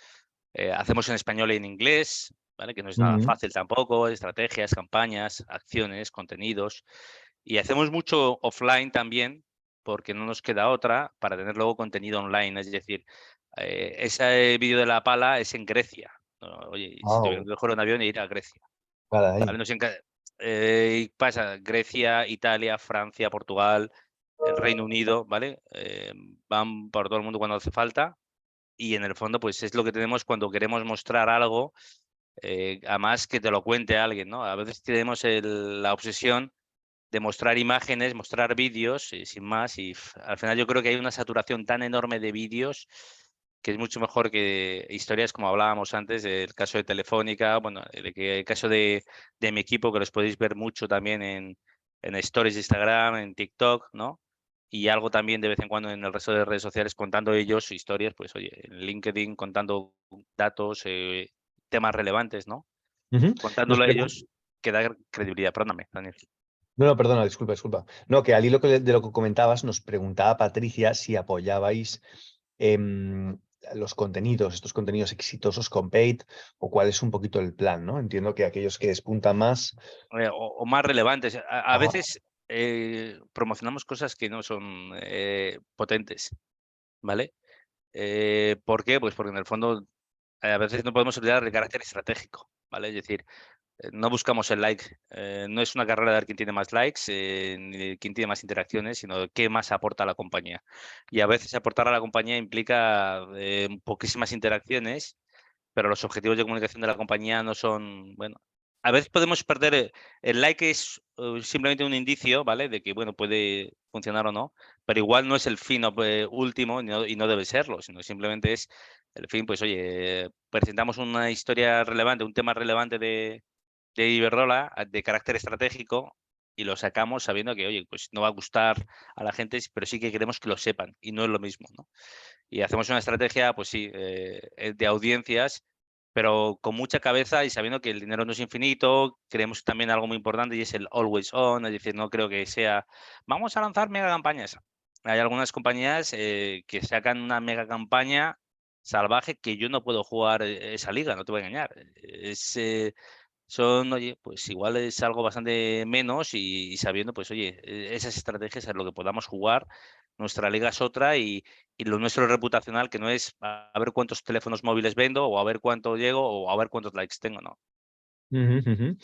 Hacemos en español y en inglés, ¿vale? Que no es nada
Ujú.
fácil tampoco, estrategias, campañas, acciones, contenidos. Y hacemos mucho offline también, porque no nos queda otra para tener luego contenido online. Es decir, ese vídeo de la pala es en Grecia. ¿No? Oye, si te
Guau,
mejor un avión e ir a Grecia. ¿Vale?
caray.
Y pasa Grecia, Italia, Francia, Portugal, el Reino Unido, ¿vale? Van por todo el mundo cuando hace falta. Y en el fondo, pues es lo que tenemos cuando queremos mostrar algo, además que te lo cuente alguien, ¿no? A veces tenemos la obsesión de mostrar imágenes, mostrar vídeos, sin más, y al final yo creo que hay una saturación tan enorme de vídeos que es mucho mejor que historias como hablábamos antes, del caso de Telefónica, bueno, el caso de mi equipo, que los podéis ver mucho también en stories de Instagram, en TikTok, ¿no? Y algo también de vez en cuando en el resto de redes sociales contando ellos historias, pues oye, en LinkedIn contando datos, temas relevantes, ¿no?
Ujú. Nos
Contándolo a
pregun-
ellos que da credibilidad. Perdóname, Daniel.
No, no, perdona, disculpa, disculpa. No, que al hilo de lo que comentabas, nos preguntaba Patricia si apoyabais em, los contenidos, estos contenidos exitosos con paid, o cuál es un poquito el plan, ¿no? Entiendo que aquellos que despuntan más.
O más relevantes. A
Ajá.
veces promocionamos cosas que no son potentes, ¿vale? ¿Por qué? Pues porque en el fondo a veces no podemos olvidar el carácter estratégico, ¿vale? Es decir, no buscamos el like, no es una carrera de ver quién tiene más likes, ni de quién tiene más interacciones, sino de qué más aporta a la compañía. Y a veces aportar a la compañía implica poquísimas interacciones, pero los objetivos de comunicación de la compañía no son, bueno, a veces podemos perder, el like es simplemente un indicio, ¿vale? De que, bueno, puede funcionar o no, pero igual no es el fin último y no debe serlo, sino simplemente es el fin, pues oye, presentamos una historia relevante, un tema relevante de Iberdrola, de carácter estratégico, y lo sacamos sabiendo que, oye, pues no va a gustar a la gente, pero sí que queremos que lo sepan, y no es lo mismo, ¿no? Y hacemos una estrategia, pues sí, de audiencias, pero con mucha cabeza y sabiendo que el dinero no es infinito. Creemos también algo muy importante y es el always on, es decir, no creo que sea, vamos a lanzar mega campañas. Hay algunas compañías que sacan una mega campaña salvaje que yo no puedo jugar esa liga, no te voy a engañar. Oye, pues igual es algo bastante menos y sabiendo, pues oye, esas estrategias es lo que podamos jugar. Nuestra liga es otra y lo nuestro es reputacional, que no es a ver cuántos teléfonos móviles vendo o a ver cuánto llego o a ver cuántos likes tengo, ¿no?
Ujú, ujú.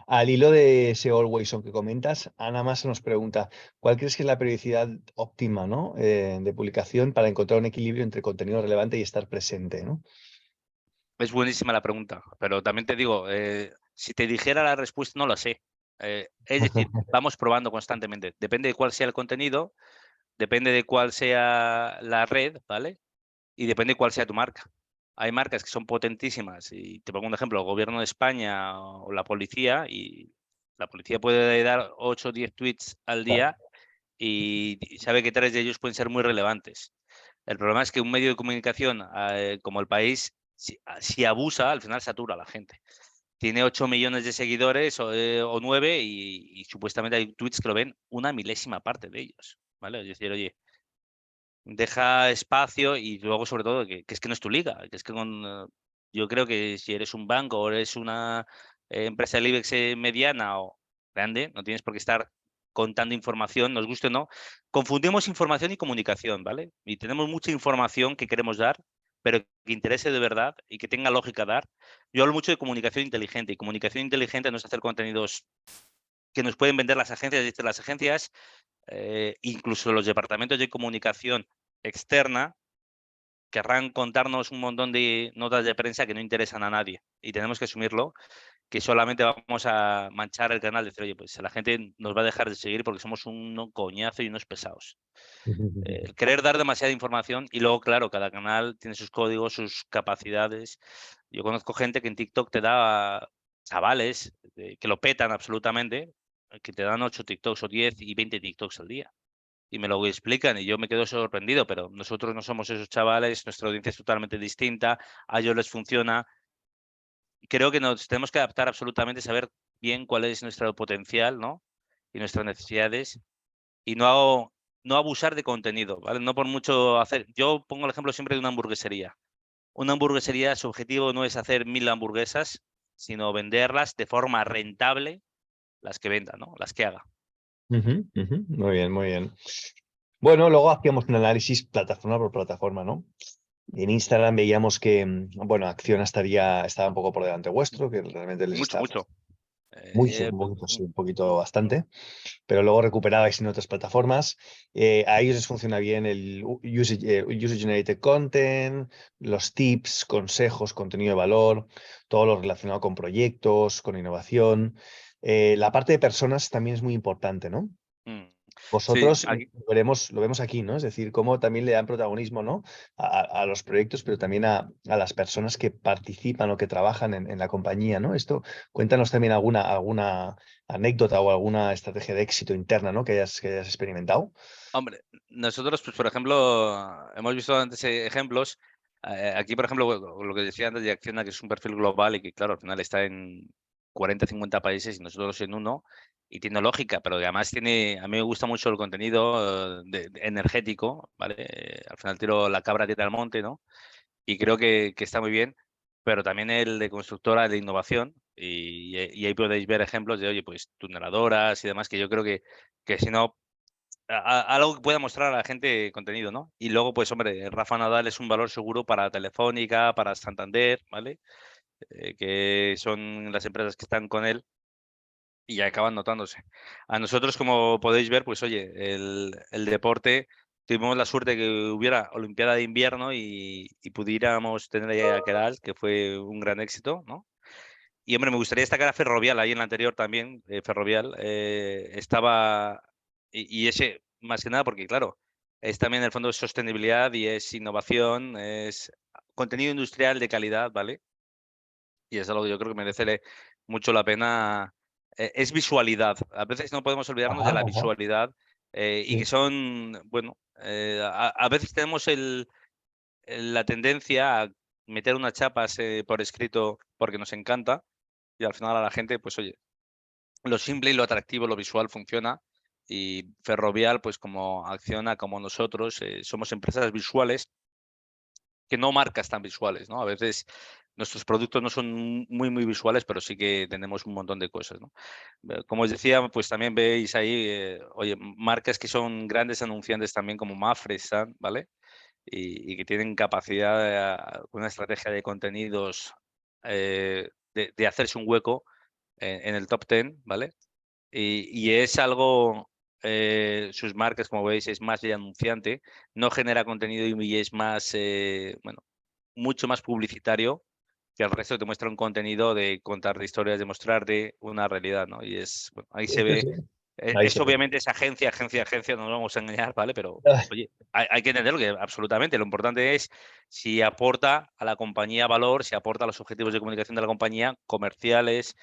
Al hilo de ese Always On que comentas, Ana Massa nos pregunta, ¿cuál crees que es la periodicidad óptima, ¿no? De publicación para encontrar un equilibrio entre contenido relevante y estar presente, ¿no?
Es buenísima la pregunta, pero también te digo, si te dijera la respuesta, no la sé. Es decir, vamos probando constantemente. Depende de cuál sea el contenido, depende de cuál sea la red, ¿vale? Y depende cuál sea tu marca. Hay marcas que son potentísimas y te pongo un ejemplo, el gobierno de España o la policía, y la policía puede dar 8 o 10 tweets al día y sabe que 3 de ellos pueden ser muy relevantes. El problema es que un medio de comunicación como El País, si abusa, al final satura a la gente. Tiene 8 millones de seguidores o 9 y supuestamente hay tweets que lo ven una milésima parte de ellos, ¿vale? Es decir, oye, deja espacio y luego sobre todo que es que no es tu liga, que es que yo creo que si eres un banco o eres una empresa del IBEX mediana o grande, no tienes por qué estar contando información, nos guste o no. Confundimos información y comunicación, ¿vale? Y tenemos mucha información que queremos dar, pero que interese de verdad y que tenga lógica dar. Yo hablo mucho de comunicación inteligente, y comunicación inteligente no es hacer contenidos que nos pueden vender las agencias, y las agencias, incluso los departamentos de comunicación externa, querrán contarnos un montón de notas de prensa que no interesan a nadie. Y tenemos que asumirlo, que solamente vamos a manchar el canal de decir, oye, pues la gente nos va a dejar de seguir porque somos un coñazo y unos pesados. El querer dar demasiada información y luego, claro, cada canal tiene sus códigos, sus capacidades. Yo conozco gente que en TikTok te da chavales que lo petan absolutamente, que te dan 8 TikToks o 10 y 20 TikToks al día. Y me lo explican y yo me quedo sorprendido, pero nosotros no somos esos chavales, nuestra audiencia es totalmente distinta, a ellos les funciona. Creo que nos tenemos que adaptar absolutamente, saber bien cuál es nuestro potencial, ¿no? Y nuestras necesidades y no abusar de contenido, ¿vale? No por mucho hacer. Yo pongo el ejemplo siempre de una hamburguesería. Una hamburguesería, su objetivo no es hacer 1000 hamburguesas, sino venderlas de forma rentable, las que venda, ¿no? Las que haga.
Muy bien, muy bien. Bueno, luego hacíamos un análisis plataforma por plataforma, ¿no? En Instagram veíamos que, bueno, Acciona estaba un poco por delante vuestro, que realmente les
Mucho,
está
mucho.
mucho, un poquito, sí, un poquito bastante, pero luego recuperabais en otras plataformas. A ellos les funciona bien el User Generated Content, los tips, consejos, contenido de valor, todo lo relacionado con proyectos, con innovación. La parte de personas también es muy importante, ¿no?
Mm. Sí,
Vosotros
aquí,
lo vemos aquí, ¿no? Es decir, cómo también le dan protagonismo, ¿no? A los proyectos, pero también a las personas que participan o que trabajan en la compañía, ¿no? Esto, cuéntanos también alguna anécdota o alguna estrategia de éxito interna, ¿no? Que hayas experimentado.
hombre, nosotros, pues, por ejemplo, hemos visto antes ejemplos. Aquí, por ejemplo, lo que decía antes de Acciona, que es un perfil global y que, claro, al final está en 40, 50 países y nosotros en uno, y tiene lógica, pero además tiene, a mí me gusta mucho el contenido energético, ¿vale? Al final tiro la cabra tira al monte, ¿no? Y creo que está muy bien, pero también el de constructora de innovación, y ahí podéis ver ejemplos de, oye, pues tuneladoras y demás, que yo creo que si no algo que pueda mostrar a la gente contenido, ¿no? Y luego, pues, hombre, Rafa Nadal es un valor seguro para Telefónica, para Santander, ¿vale? Que son las empresas que están con él y ya acaban notándose. A nosotros, como podéis ver, pues, oye, el deporte, tuvimos la suerte que hubiera Olimpiada de Invierno y pudiéramos tener ahí a Keral, que fue un gran éxito, ¿no? Y, hombre, me gustaría destacar a Ferrovial, ahí en la anterior también, Ferrovial, estaba, y ese, más que nada, porque claro, es también el fondo de sostenibilidad y es innovación, es contenido industrial de calidad, ¿vale? Y es algo que yo creo que merece mucho la pena. Es visualidad. A veces no podemos olvidarnos
Ajá,
de la
ajá.
visualidad y que
Sí.
son, bueno, a veces tenemos la tendencia a meter unas chapas por escrito porque nos encanta y al final a la gente, pues oye, lo simple y lo atractivo, lo visual funciona. Y Ferrovial, pues como Acciona, como nosotros, somos empresas visuales que no marcas tan visuales, ¿no? A veces nuestros productos no son muy, muy visuales, pero sí que tenemos un montón de cosas, ¿no? Como os decía, pues también veis ahí, oye, marcas que son grandes anunciantes también como Mapfre, ¿están? ¿Vale? Y que tienen capacidad, una estrategia de contenidos de hacerse un hueco en el top 10, ¿vale? Y es algo, sus marcas, como veis, es más de anunciante, no genera contenido y es más, bueno, mucho más publicitario que el resto te muestra un contenido de contar historias, de mostrarte una realidad, ¿no? Y es, bueno, ahí
Sí,
se
sí,
ve,
sí. Ahí se ve.
obviamente es agencia, no nos vamos a engañar, ¿vale? Pero, oye, hay que entenderlo que absolutamente, lo importante es si aporta a la compañía valor, si aporta a los objetivos de comunicación de la compañía, comerciales,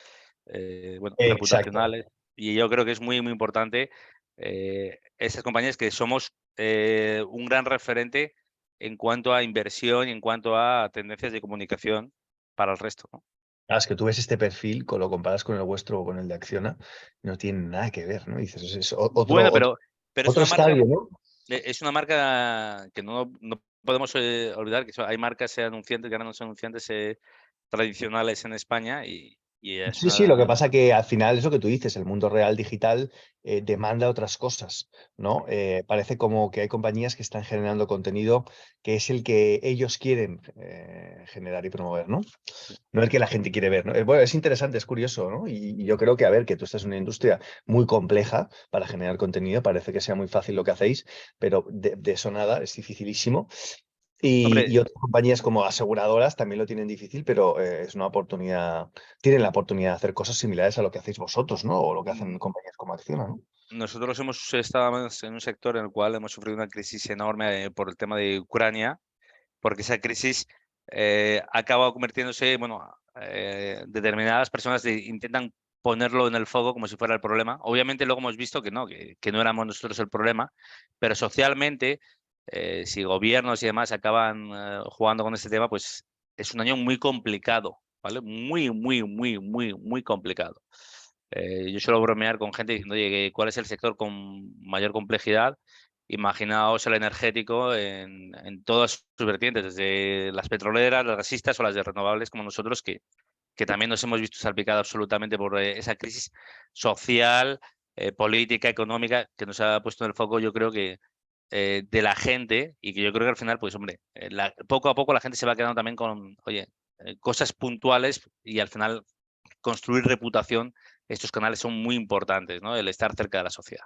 bueno,
Exacto.
reputacionales. Y yo creo que es muy, muy importante esas compañías que somos un gran referente en cuanto a inversión y en cuanto a tendencias de comunicación para el resto, ¿no?
Es que tú ves este perfil, lo comparas con el vuestro o con el de Acciona, no tiene nada que ver, ¿no? Dices, es
Bueno, pero es
otro
una marca,
estadio, ¿no?
es una marca que no podemos olvidar que hay marcas anunciantes, grandes anunciantes tradicionales en España Y es
Sí, sí, lo que
una...
pasa que al final es lo que tú dices, el mundo real digital demanda otras cosas, ¿no? Parece como que hay compañías que están generando contenido que es el que ellos quieren generar y promover, ¿no? No el que la gente quiere ver, ¿no? Bueno, es interesante, es curioso, ¿no? Y yo creo que, a ver, que tú estás en una industria muy compleja para generar contenido, parece que sea muy fácil lo que hacéis, pero de eso nada, es dificilísimo. Y
Hombre,
otras compañías como aseguradoras también lo tienen difícil, pero es una oportunidad, tienen la oportunidad de hacer cosas similares a lo que hacéis vosotros, ¿no? O lo que hacen compañías como Acciona, ¿no?
nosotros hemos estado en un sector en el cual hemos sufrido una crisis enorme por el tema de Ucrania, porque esa crisis ha acabado convirtiéndose, bueno, determinadas personas intentan ponerlo en el foco como si fuera el problema. Obviamente luego hemos visto que no, que no éramos nosotros el problema, pero socialmente, si gobiernos y demás acaban jugando con este tema, pues es un año muy complicado, ¿vale? Muy, muy, muy, muy, muy complicado. Yo suelo bromear con gente diciendo, oye, ¿cuál es el sector con mayor complejidad? Imaginaos el energético en todas sus vertientes, desde las petroleras, las gasistas o las de renovables como nosotros, que también nos hemos visto salpicados absolutamente por esa crisis social, política, económica, que nos ha puesto en el foco, yo creo que de la gente, y que yo creo que al final, pues hombre, poco a poco la gente se va quedando también con, oye, cosas puntuales y al final construir reputación, estos canales son muy importantes, ¿no? El estar cerca de la sociedad.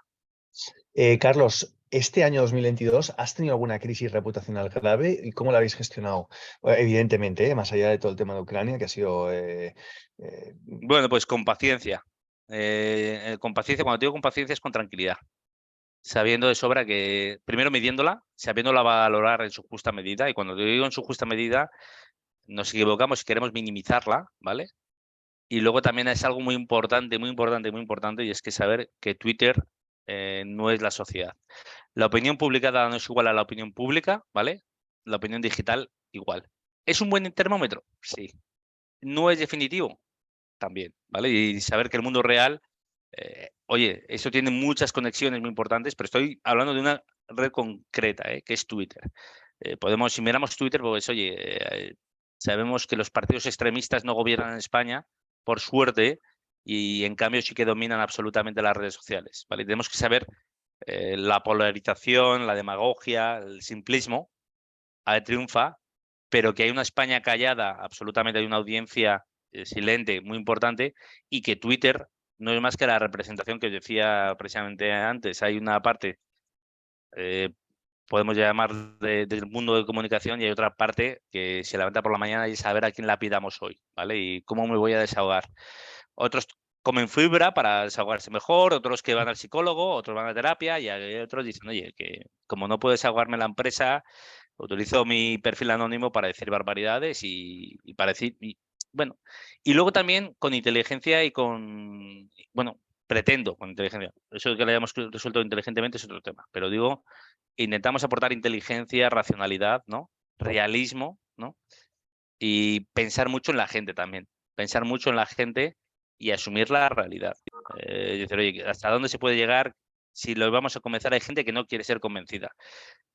Carlos, este año 2022, ¿has tenido alguna crisis reputacional grave y cómo la habéis gestionado? Evidentemente, más allá de todo el tema de Ucrania, que ha sido...
Bueno, pues con paciencia. Con paciencia, cuando digo con paciencia es con tranquilidad, sabiendo de sobra que, primero midiéndola, sabiéndola valorar en su justa medida, y cuando digo en su justa medida, nos equivocamos y queremos minimizarla, ¿vale? Y luego también es algo muy importante, muy importante, muy importante, y es que saber que Twitter no es la sociedad. La opinión publicada no es igual a la opinión pública, ¿vale? La opinión digital, igual. ¿Es un buen termómetro? Sí. ¿No es definitivo? También, ¿vale? Y saber que el mundo real, oye, eso tiene muchas conexiones muy importantes, pero estoy hablando de una red concreta, que es Twitter. Si miramos Twitter, pues oye, sabemos que los partidos extremistas no gobiernan en España, por suerte, y en cambio sí que dominan absolutamente las redes sociales, ¿vale? Tenemos que saber la polarización, la demagogia, el simplismo, triunfa, pero que hay una España callada, absolutamente hay una audiencia silente muy importante, y que Twitter no es más que la representación que os decía precisamente antes. Hay una parte, eh, podemos llamar del mundo de comunicación, y hay otra parte que se levanta por la mañana y saber a quién la pidamos hoy, ¿vale? Y cómo me voy a desahogar. Otros comen fibra para desahogarse mejor, otros que van al psicólogo, otros van a terapia, y hay otros dicen, oye, que como no puedo desahogarme en la empresa, utilizo mi perfil anónimo para decir barbaridades y para decir... bueno, y luego también con inteligencia y con... Bueno, pretendo con inteligencia. Eso que le hayamos resuelto inteligentemente es otro tema. Pero digo, intentamos aportar inteligencia, racionalidad, ¿no? Realismo, ¿no? Y pensar mucho en la gente también. Pensar mucho en la gente y asumir la realidad. Decir, oye, ¿hasta dónde se puede llegar si lo vamos a comenzar? Hay gente que no quiere ser convencida.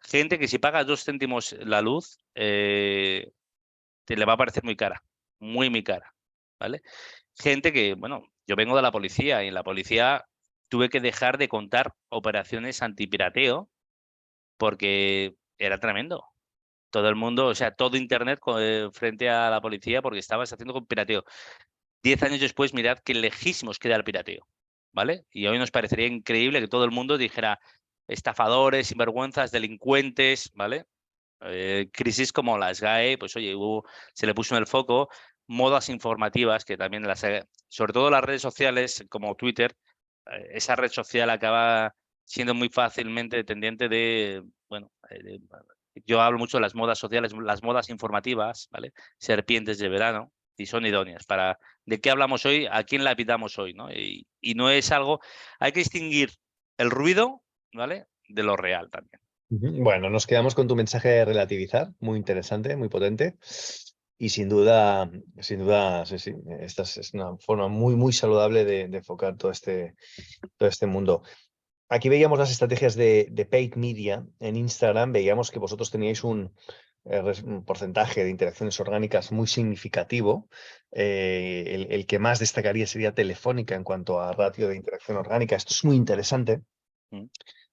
Gente que si pagas 2 céntimos la luz, te le va a parecer muy cara, muy, muy cara, ¿vale? Gente que, bueno, yo vengo de la policía y en la policía tuve que dejar de contar operaciones antipirateo porque era tremendo. Todo el mundo, o sea, todo Internet frente a la policía porque estabas haciendo con pirateo. 10 años después, mirad qué lejísimos queda el pirateo, ¿vale? Y hoy nos parecería increíble que todo el mundo dijera estafadores, sinvergüenzas, delincuentes, ¿vale? Crisis como la SGAE, pues oye, se le puso en el foco modas informativas que también sobre todo las redes sociales como Twitter, esa red social acaba siendo muy fácilmente tendiente de, bueno, yo hablo mucho de las modas sociales, las modas informativas, ¿vale? Serpientes de verano, y son idóneas para de qué hablamos hoy, a quién la pitamos hoy, ¿no? Y no es algo, hay que distinguir el ruido, ¿vale? De lo real también.
Bueno, nos quedamos con tu mensaje de relativizar, muy interesante, muy potente. Y sin duda, sí, sí, esta es una forma muy, muy saludable de enfocar todo este mundo. Aquí veíamos las estrategias de paid media en Instagram, veíamos que vosotros teníais un porcentaje de interacciones orgánicas muy significativo. El que más destacaría sería Telefónica en cuanto a ratio de interacción orgánica. Esto es muy interesante,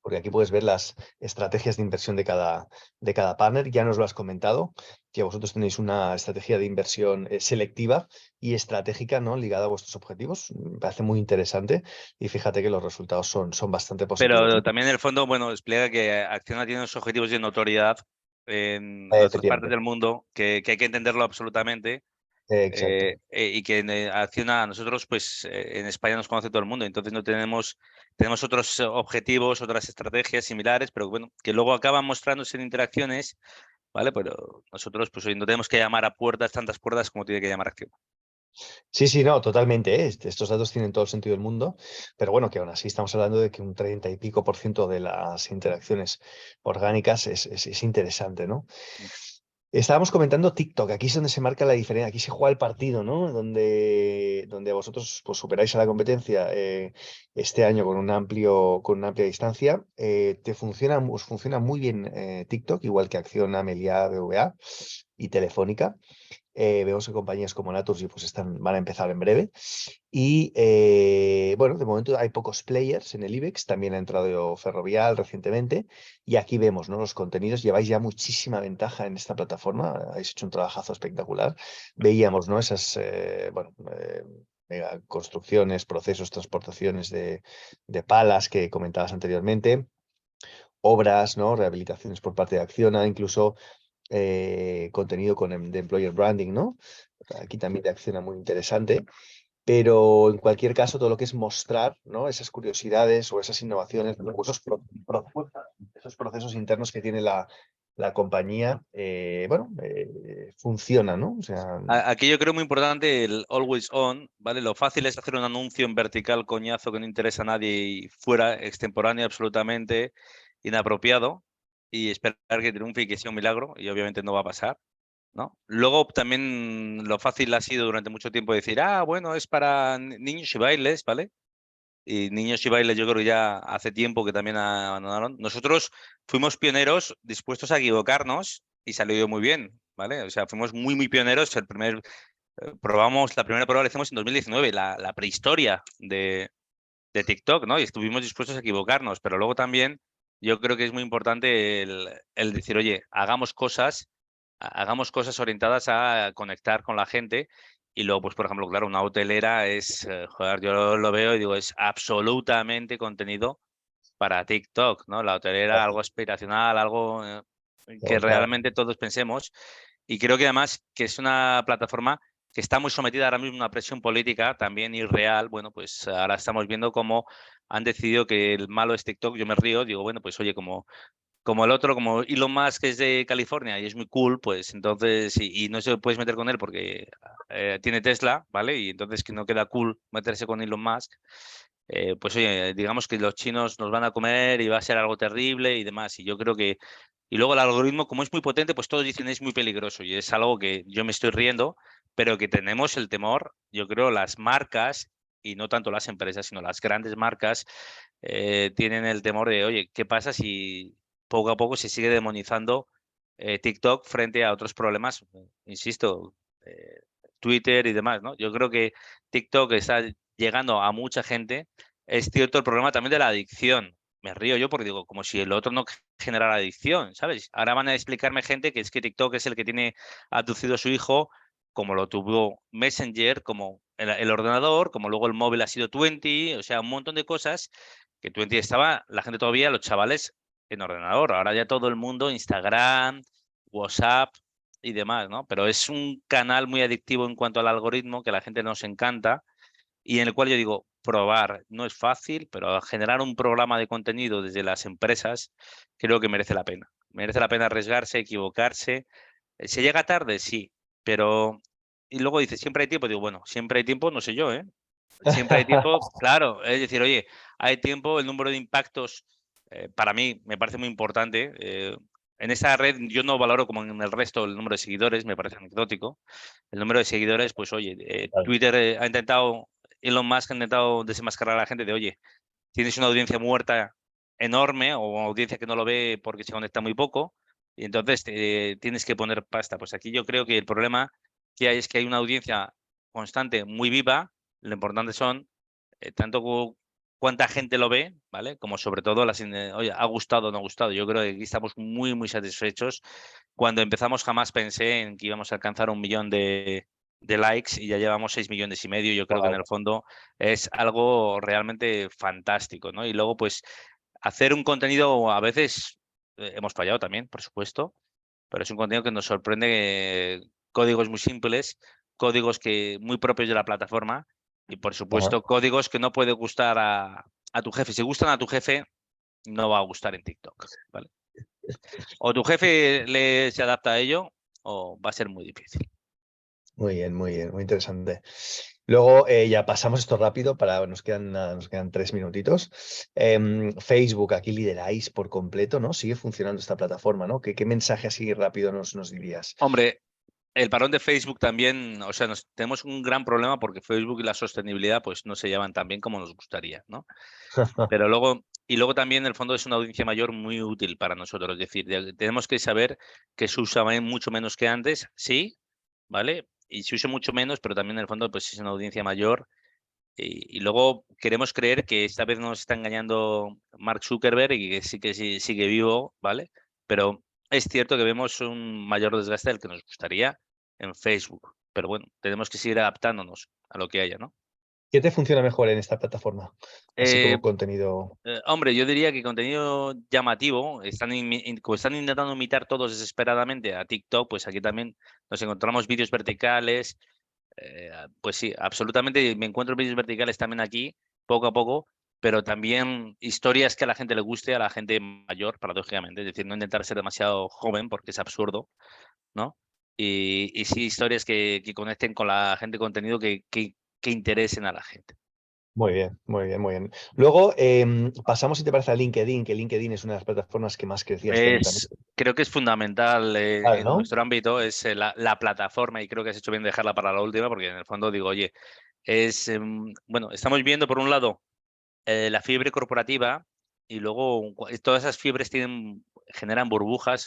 porque aquí puedes ver las estrategias de inversión de cada partner. Ya nos lo has comentado, que vosotros tenéis una estrategia de inversión selectiva y estratégica, ¿no?, ligada a vuestros objetivos. Me parece muy interesante y fíjate que los resultados son bastante positivos,
Pero
¿no?
también en el fondo, bueno, explica que Acciona tiene unos objetivos de notoriedad en otras partes
Efectivamente.
del mundo que hay que entenderlo absolutamente.
Exacto.
Y que en Acciona a nosotros, pues en España nos conoce todo el mundo, entonces no tenemos otros objetivos, otras estrategias similares, pero bueno, que luego acaban mostrándose en interacciones, ¿vale? Pero nosotros, pues hoy no tenemos que llamar a puertas, tantas puertas como tiene que llamar Acciona.
Sí, sí, no, totalmente, ¿eh? Estos datos tienen todo el sentido del mundo, pero bueno, que aún así estamos hablando de que un 30 y pico por ciento de las interacciones orgánicas es interesante, ¿no? Estábamos comentando TikTok, aquí es donde se marca la diferencia, aquí se juega el partido, ¿no? Donde vosotros pues, superáis a la competencia este año con con una amplia distancia. Os funciona muy bien TikTok, igual que Acciona, Meliá, BVA y Telefónica. Vemos que compañías como Naturgy pues van a empezar en breve. Y bueno, de momento hay pocos players en el IBEX, también ha entrado Ferrovial recientemente. Y aquí vemos, ¿no?, los contenidos. Lleváis ya muchísima ventaja en esta plataforma, habéis hecho un trabajazo espectacular. Veíamos, ¿no?, esas mega construcciones, procesos, transportaciones de palas que comentabas anteriormente, obras, ¿no?, rehabilitaciones por parte de Acciona, incluso contenido de employer branding, ¿no? Aquí también de Acciona muy interesante. Pero en cualquier caso, todo lo que es mostrar, ¿no?, esas curiosidades o esas innovaciones, o esos procesos internos que tiene la compañía, bueno, funciona, ¿no? O sea,
Aquí yo creo muy importante el always on, ¿vale? Lo fácil es hacer un anuncio en vertical, coñazo, que no interesa a nadie y fuera, extemporáneo absolutamente, inapropiado, y esperar que triunfe y que sea un milagro, y obviamente no va a pasar, ¿no? Luego también lo fácil ha sido durante mucho tiempo decir, bueno, es para niños y bailes, ¿vale? Y niños y bailes yo creo que ya hace tiempo que también abandonaron. Nosotros fuimos pioneros dispuestos a equivocarnos y salió muy bien, ¿vale? O sea, fuimos muy pioneros. La primera prueba la hicimos en 2019, la prehistoria de TikTok, ¿no? Y estuvimos dispuestos a equivocarnos, pero luego también yo creo que es muy importante el decir, oye, hagamos cosas orientadas a conectar con la gente. Y luego, pues, por ejemplo, claro, una hotelera joder, yo lo veo y digo, es absolutamente contenido para TikTok, ¿no? La hotelera, algo aspiracional, algo que
total.
realmente todos pensemos. Y creo que además que es una plataforma que está muy sometida ahora mismo a una presión política también irreal. Bueno, pues ahora estamos viendo cómo han decidido que el malo es TikTok. Yo me río, digo, bueno, pues oye, como el otro, como Elon Musk es de California y es muy cool, pues entonces, y no se puedes meter con él porque tiene Tesla, ¿vale? Y entonces que no queda cool meterse con Elon Musk. Pues oye, digamos que los chinos nos van a comer y va a ser algo terrible y demás. Y yo creo que, y luego el algoritmo, como es muy potente, pues todos dicen es muy peligroso y es algo que yo me estoy riendo, pero que tenemos el temor, yo creo, las marcas, y no tanto las empresas, sino las grandes marcas, tienen el temor de, oye, ¿qué pasa si poco a poco se sigue demonizando TikTok frente a otros problemas? Insisto, Twitter y demás, ¿no? Yo creo que TikTok está llegando a mucha gente. Es cierto el problema también de la adicción. Me río yo porque digo, como si el otro no generara adicción, ¿sabes? Ahora van a explicarme gente que es que TikTok es el que tiene abducido a su hijo, como lo tuvo Messenger, como el ordenador, como luego el móvil ha sido 20, o sea, un montón de cosas que 20 estaba la gente todavía, los chavales, en ordenador. Ahora ya todo el mundo, Instagram, WhatsApp y demás, ¿no? Pero es un canal muy adictivo en cuanto al algoritmo que a la gente nos encanta y en el cual yo digo, probar no es fácil, pero generar un programa de contenido desde las empresas creo que merece la pena. Merece la pena arriesgarse, equivocarse. ¿Se llega tarde? Sí, pero... Y luego dice, ¿siempre hay tiempo? Digo, bueno, siempre hay tiempo, no sé yo, ¿eh? Siempre hay tiempo, claro, es decir, oye, hay tiempo, el número de impactos, para mí me parece muy importante. En esa red yo no valoro como en el resto el número de seguidores, me parece anecdótico. El número de seguidores, pues oye, Twitter Elon Musk ha intentado desenmascarar a la gente de, oye, tienes una audiencia muerta enorme o audiencia que no lo ve porque se conecta muy poco, y entonces tienes que poner pasta. Pues aquí yo creo que el problema que hay es que hay una audiencia constante, muy viva. Lo importante son tanto cuánta gente lo ve, ¿vale? Como sobre todo oye, ha gustado o no ha gustado. Yo creo que aquí estamos muy, muy satisfechos. Cuando empezamos jamás pensé en que íbamos a alcanzar 1 millón de likes y ya llevamos 6,5 millones. Yo creo que en
Wow.
el fondo es algo realmente fantástico, ¿no? Y luego, pues, hacer un contenido, a veces hemos fallado también, por supuesto, pero es un contenido que nos sorprende, códigos muy simples, códigos muy propios de la plataforma y, por
Ajá.
supuesto, códigos que no puede gustar a tu jefe. Si gustan a tu jefe, no va a gustar en TikTok, ¿vale? O tu jefe se adapta a ello o va a ser muy difícil.
Muy bien, muy interesante. Luego ya pasamos esto rápido, nos quedan 3 minutitos. Facebook, aquí lideráis por completo, ¿no? Sigue funcionando esta plataforma, ¿no? ¿Qué mensaje así rápido nos dirías?
Hombre, el parón de Facebook también, o sea, tenemos un gran problema porque Facebook y la sostenibilidad pues no se llevan tan bien como nos gustaría, ¿no? Pero luego también en el fondo es una audiencia mayor muy útil para nosotros. Es decir, tenemos que saber que se usa mucho menos que antes, sí, ¿vale? Y se usa mucho menos, pero también en el fondo pues es una audiencia mayor. Y luego queremos creer que esta vez nos está engañando Mark Zuckerberg y que sí, sigue vivo, ¿vale? Pero es cierto que vemos un mayor desgaste del que nos gustaría en Facebook. Pero bueno, tenemos que seguir adaptándonos a lo que haya, ¿no?
¿Qué te funciona mejor en esta plataforma? Así
Eh,
como contenido.
Hombre, yo diría que contenido llamativo, como están intentando imitar todos desesperadamente a TikTok, pues aquí también nos encontramos vídeos verticales. Pues sí, absolutamente me encuentro vídeos verticales también aquí, poco a poco, pero también historias que a la gente le guste, a la gente mayor, paradójicamente, es decir, no intentar ser demasiado joven porque es absurdo, ¿no? Y sí historias que conecten con la gente, contenido que interesen a la gente.
Muy bien, muy bien, muy bien. Luego pasamos, si te parece, a LinkedIn, que LinkedIn es una de las plataformas que más crecía este año también.
Creo que es fundamental
Claro,
en
¿no?
nuestro ámbito, es la plataforma, y creo que has hecho bien dejarla para la última, porque en el fondo digo, oye, bueno, estamos viendo por un lado la fiebre corporativa y luego todas esas fiebres generan burbujas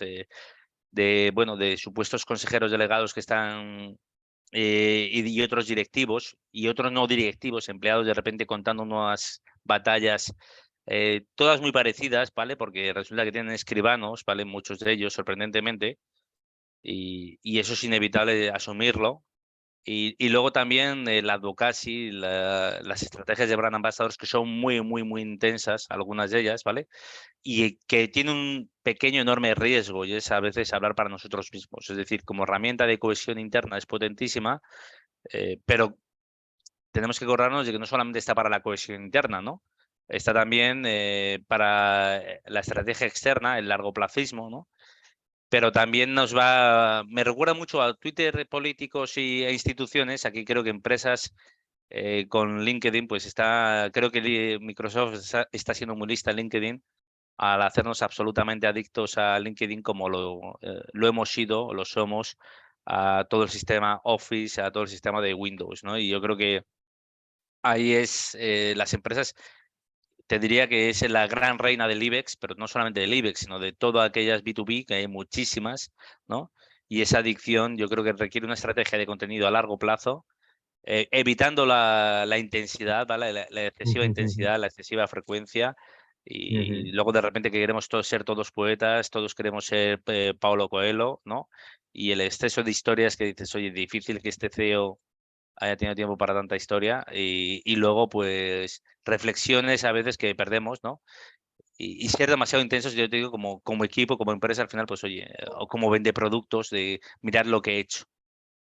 bueno, de supuestos consejeros delegados que están y otros directivos y otros no directivos, empleados de repente contando nuevas batallas, todas muy parecidas, ¿vale? Porque resulta que tienen escribanos, ¿vale? Muchos de ellos, sorprendentemente, y eso es inevitable asumirlo. Y luego también el advocacy, las estrategias de brand ambassadors que son muy, muy, muy intensas, algunas de ellas, ¿vale? Y que tiene un pequeño, enorme riesgo, y es a veces hablar para nosotros mismos. Es decir, como herramienta de cohesión interna es potentísima, pero tenemos que acordarnos de que no solamente está para la cohesión interna, ¿no? Está también para la estrategia externa, el largoplacismo, ¿no? Pero también me recuerda mucho a Twitter, políticos e instituciones. Aquí creo que empresas con LinkedIn, pues creo que Microsoft está siendo muy lista en LinkedIn al hacernos absolutamente adictos a LinkedIn como lo hemos sido o lo somos a todo el sistema Office, a todo el sistema de Windows, ¿no? Y yo creo que ahí las empresas, te diría que es la gran reina del IBEX, pero no solamente del IBEX, sino de todas aquellas B2B, que hay muchísimas, ¿no? Y esa adicción yo creo que requiere una estrategia de contenido a largo plazo, evitando la intensidad, ¿vale? La excesiva intensidad, la excesiva frecuencia. Y luego de repente que queremos ser todos poetas, todos queremos ser Paulo Coelho, ¿no? Y el exceso de historias que dices, oye, difícil que este CEO haya tenido tiempo para tanta historia y luego pues reflexiones a veces que perdemos, ¿no? Y ser demasiado intensos, yo te digo, como equipo, como empresa, al final, pues oye, o como vende productos, de mirar lo que he hecho.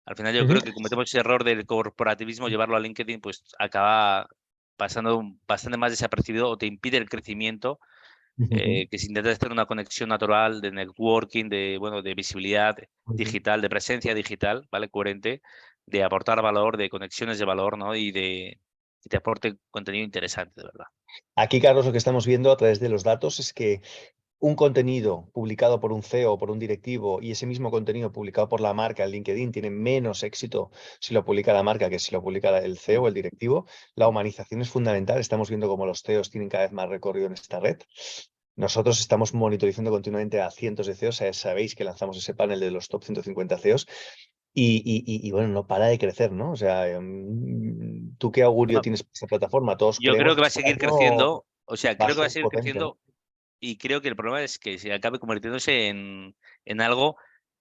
Al final yo
Ujú,
creo que cometemos ese error del corporativismo, llevarlo a LinkedIn, pues acaba pasando bastante más desapercibido o te impide el crecimiento,
ujú,
que si intentas hacer una conexión natural de networking, bueno, de visibilidad
ujú.
digital, de presencia digital, ¿vale? Coherente, de aportar valor, de conexiones de valor, ¿no? Que te aporte contenido interesante, de verdad.
Aquí, Carlos, lo que estamos viendo a través de los datos es que un contenido publicado por un CEO o por un directivo y ese mismo contenido publicado por la marca en LinkedIn tiene menos éxito si lo publica la marca que si lo publica el CEO o el directivo. La humanización es fundamental. Estamos viendo cómo los CEOs tienen cada vez más recorrido en esta red. Nosotros estamos monitorizando continuamente a cientos de CEOs. Sabéis que lanzamos ese panel de los top 150 CEOs y bueno, no para de crecer, ¿no? O sea, ¿tú qué augurio
No,
tienes para esta plataforma? Todos
yo creo
creemos
que
que
va a
este
seguir
año
creciendo, o sea,
va a
creo que va a
ser
seguir
potente, ¿no?
creciendo y creo que el problema es que se acabe convirtiéndose en algo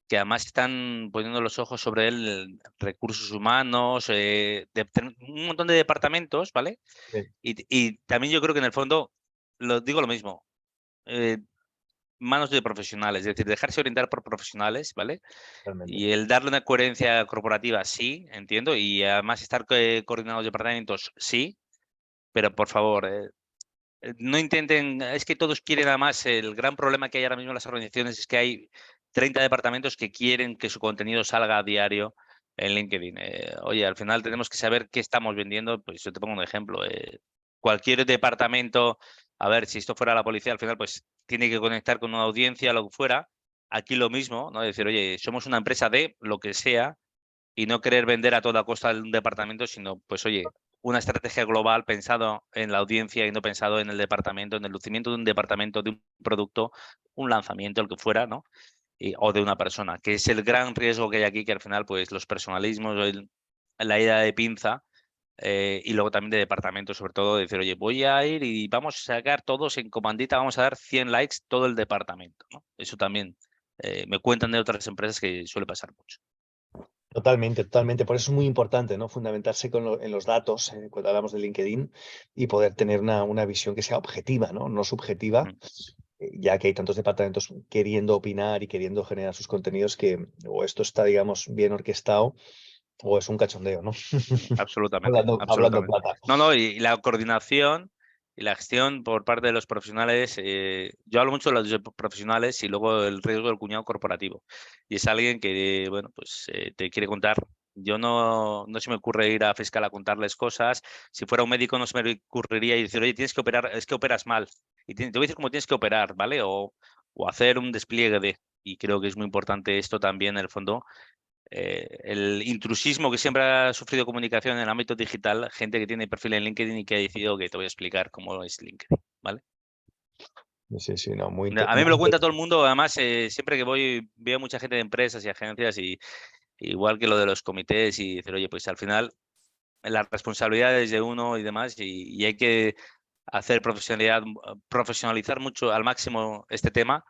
que además están poniendo los ojos sobre él, recursos humanos, un montón de departamentos, ¿vale?
Sí,
Y también yo creo que en el fondo, digo lo mismo, eh, manos de profesionales, es decir, dejarse orientar por profesionales, ¿vale?
realmente.
Y el darle una coherencia corporativa, sí, entiendo, y además estar coordinados departamentos, sí, pero por favor, no intenten, es que todos quieren además, el gran problema que hay ahora mismo en las organizaciones es que hay 30 departamentos que quieren que su contenido salga a diario en LinkedIn. Oye, al final tenemos que saber qué estamos vendiendo, pues yo te pongo un ejemplo. Cualquier departamento, a ver, si esto fuera la policía, al final pues tiene que conectar con una audiencia, lo que fuera. Aquí lo mismo, ¿no? Decir, oye, somos una empresa de lo que sea, y no querer vender a toda costa un departamento, sino, pues oye, una estrategia global pensado en la audiencia y no pensado en el departamento, en el lucimiento de un departamento, de un producto, un lanzamiento, el que fuera, ¿no? O de una persona, que es el gran riesgo que hay aquí, que al final, pues los personalismos, la idea de pinza, y luego también de departamento, sobre todo, de decir, oye, voy a ir y vamos a sacar todos en comandita, vamos a dar 100 likes todo el departamento, ¿no? Eso también me cuentan de otras empresas que suele pasar mucho.
Totalmente, totalmente. Por eso es muy importante, ¿no? Fundamentarse en los datos, cuando hablamos de LinkedIn, y poder tener una visión que sea objetiva, ¿no? No subjetiva,
Mm,
ya que hay tantos departamentos queriendo opinar y queriendo generar sus contenidos que o esto está, digamos, bien orquestado o es un cachondeo, ¿no?
Absolutamente,
Hablando en
absolutamente.
plata.
No, no, y la coordinación y la gestión por parte de los profesionales, yo hablo mucho de los profesionales y luego el riesgo del cuñado corporativo. Y es alguien que, bueno, pues te quiere contar. Yo no se me ocurre ir a fiscal a contarles cosas. Si fuera un médico no se me ocurriría y decir, oye, tienes que operar, es que operas mal. Y te voy a decir cómo tienes que operar, ¿vale? O hacer un despliegue de. Y creo que es muy importante esto también, en el fondo, el intrusismo que siempre ha sufrido comunicación en el ámbito digital, gente que tiene perfil en LinkedIn y que ha decidido que te voy a explicar cómo es LinkedIn, ¿vale?
Sí, sí, no,
A mí me lo cuenta todo el mundo, además, siempre que voy veo mucha gente de empresas y agencias y igual que lo de los comités y decir, oye, pues al final las responsabilidades de uno y demás y hay que hacer profesionalizar mucho al máximo este tema,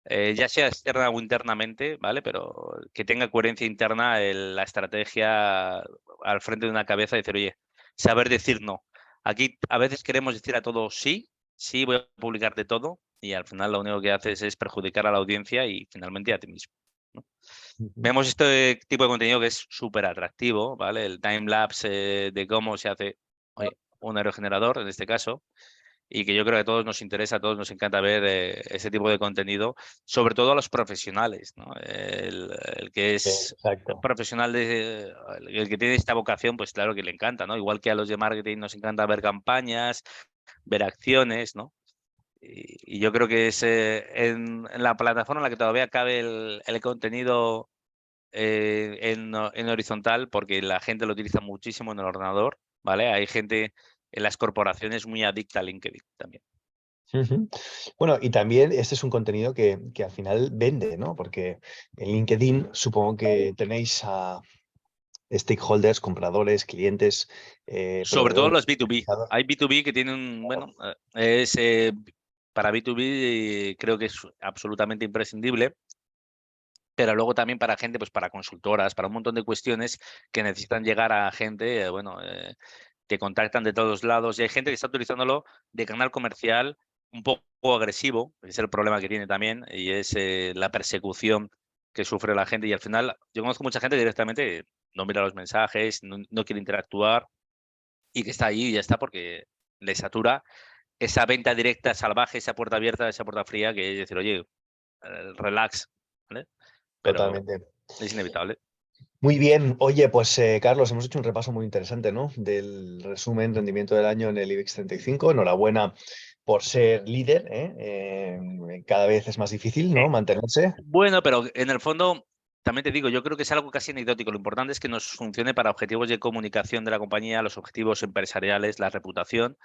ya sea externa o internamente, ¿vale? Pero que tenga coherencia interna la estrategia al frente de una cabeza y decir, oye, saber decir no. Aquí a veces queremos decir a todo sí, sí, voy a publicar de todo y al final lo único que haces es perjudicar a la audiencia y finalmente a ti mismo, ¿no?
Ujú.
Vemos este tipo de contenido que es súper atractivo, ¿vale? El time-lapse de cómo se hace, oye, un aerogenerador en este caso, y que yo creo que a todos nos interesa, a todos nos encanta ver ese tipo de contenido, sobre todo a los profesionales, ¿no? El que es
Exacto.
profesional, el que tiene esta vocación, pues claro que le encanta, ¿no? Igual que a los de marketing nos encanta ver campañas, ver acciones, ¿no? Y yo creo que es en la plataforma en la que todavía cabe el contenido en horizontal, porque la gente lo utiliza muchísimo en el ordenador, ¿vale? Hay gente en las corporaciones muy adicta a LinkedIn también.
Ujú. Bueno, y también este es un contenido que al final vende, ¿no? Porque en LinkedIn supongo que tenéis a stakeholders, compradores, clientes,
Sobre todo
proveedores.
los B2B. Hay B2B que tienen, bueno, para B2B creo que es absolutamente imprescindible, pero luego también para gente, pues para consultoras, para un montón de cuestiones que necesitan llegar a gente, bueno, que contactan de todos lados. Y hay gente que está utilizándolo de canal comercial un poco agresivo, que es el problema que tiene también, y es la persecución que sufre la gente. Y al final, yo conozco mucha gente que directamente no mira los mensajes, no quiere interactuar y que está ahí y ya está porque le satura esa venta directa salvaje, esa puerta abierta, esa puerta fría, que es decir, oye, relax, ¿vale? Pero
Totalmente.
es inevitable.
Muy bien. Oye, pues Carlos, hemos hecho un repaso muy interesante, ¿no? Del resumen rendimiento del año en el IBEX 35. Enhorabuena por ser líder, ¿eh? Cada vez es más difícil, ¿no? Mantenerse.
Bueno, pero en el fondo, también te digo, yo creo que es algo casi anecdótico. Lo importante es que nos funcione para objetivos de comunicación de la compañía, los objetivos empresariales, la reputación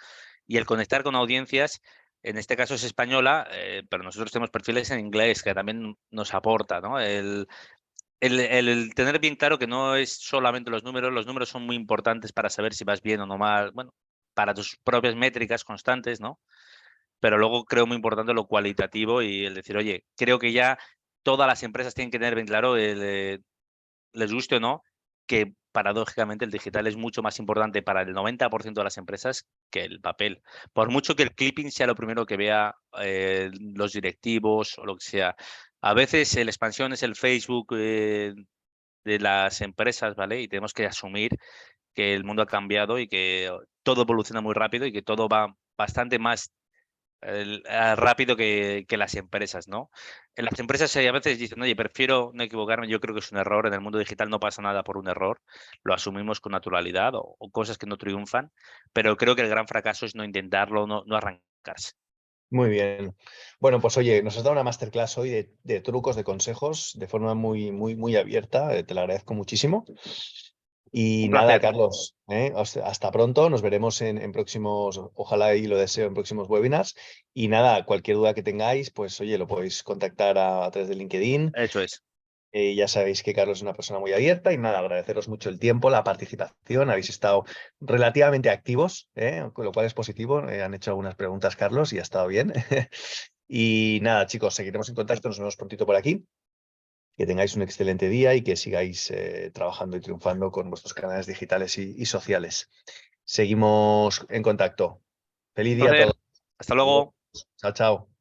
y el conectar con audiencias En este caso es española, pero nosotros tenemos perfiles en inglés que también nos aporta, ¿no? El tener bien claro que no es solamente los números son muy importantes para saber si vas bien o no mal, bueno, para tus propias métricas constantes, ¿no? Pero luego creo muy importante lo cualitativo y el decir, oye, creo que ya todas las empresas tienen que tener bien claro, les guste o no, que paradójicamente el digital es mucho más importante para el 90% de las empresas que el papel. Por mucho que el clipping sea lo primero que vea los directivos o lo que sea. A veces la expansión es el Facebook de las empresas, ¿vale? Y tenemos que asumir que el mundo ha cambiado y que todo evoluciona muy rápido y que todo va bastante más rápido que las empresas, ¿no? En las empresas a veces dicen, oye, prefiero no equivocarme, yo creo que es un error, en el mundo digital no pasa nada por un error, lo asumimos con naturalidad o cosas que no triunfan, pero creo que el gran fracaso es no intentarlo, no arrancarse.
Muy bien. Bueno, pues oye, nos has dado una masterclass hoy de trucos, de consejos, de forma muy abierta. Te lo agradezco muchísimo. Y
Un
nada,
placer.
Carlos, hasta pronto. Nos veremos en próximos, ojalá y lo deseo, en próximos webinars. Y nada, cualquier duda que tengáis, pues oye, lo podéis contactar a través de LinkedIn.
Eso es.
Ya sabéis que Carlos es una persona muy abierta y nada, agradeceros mucho el tiempo, la participación. Habéis estado relativamente activos, con lo cual es positivo. Han hecho algunas preguntas, Carlos, y ha estado bien. Y nada, chicos, seguiremos en contacto. Nos vemos prontito por aquí. Que tengáis un excelente día y que sigáis trabajando y triunfando con vuestros canales digitales y sociales. Seguimos en contacto. Feliz
Un
día a
placer.
todos.
Hasta luego.
Chao, chao.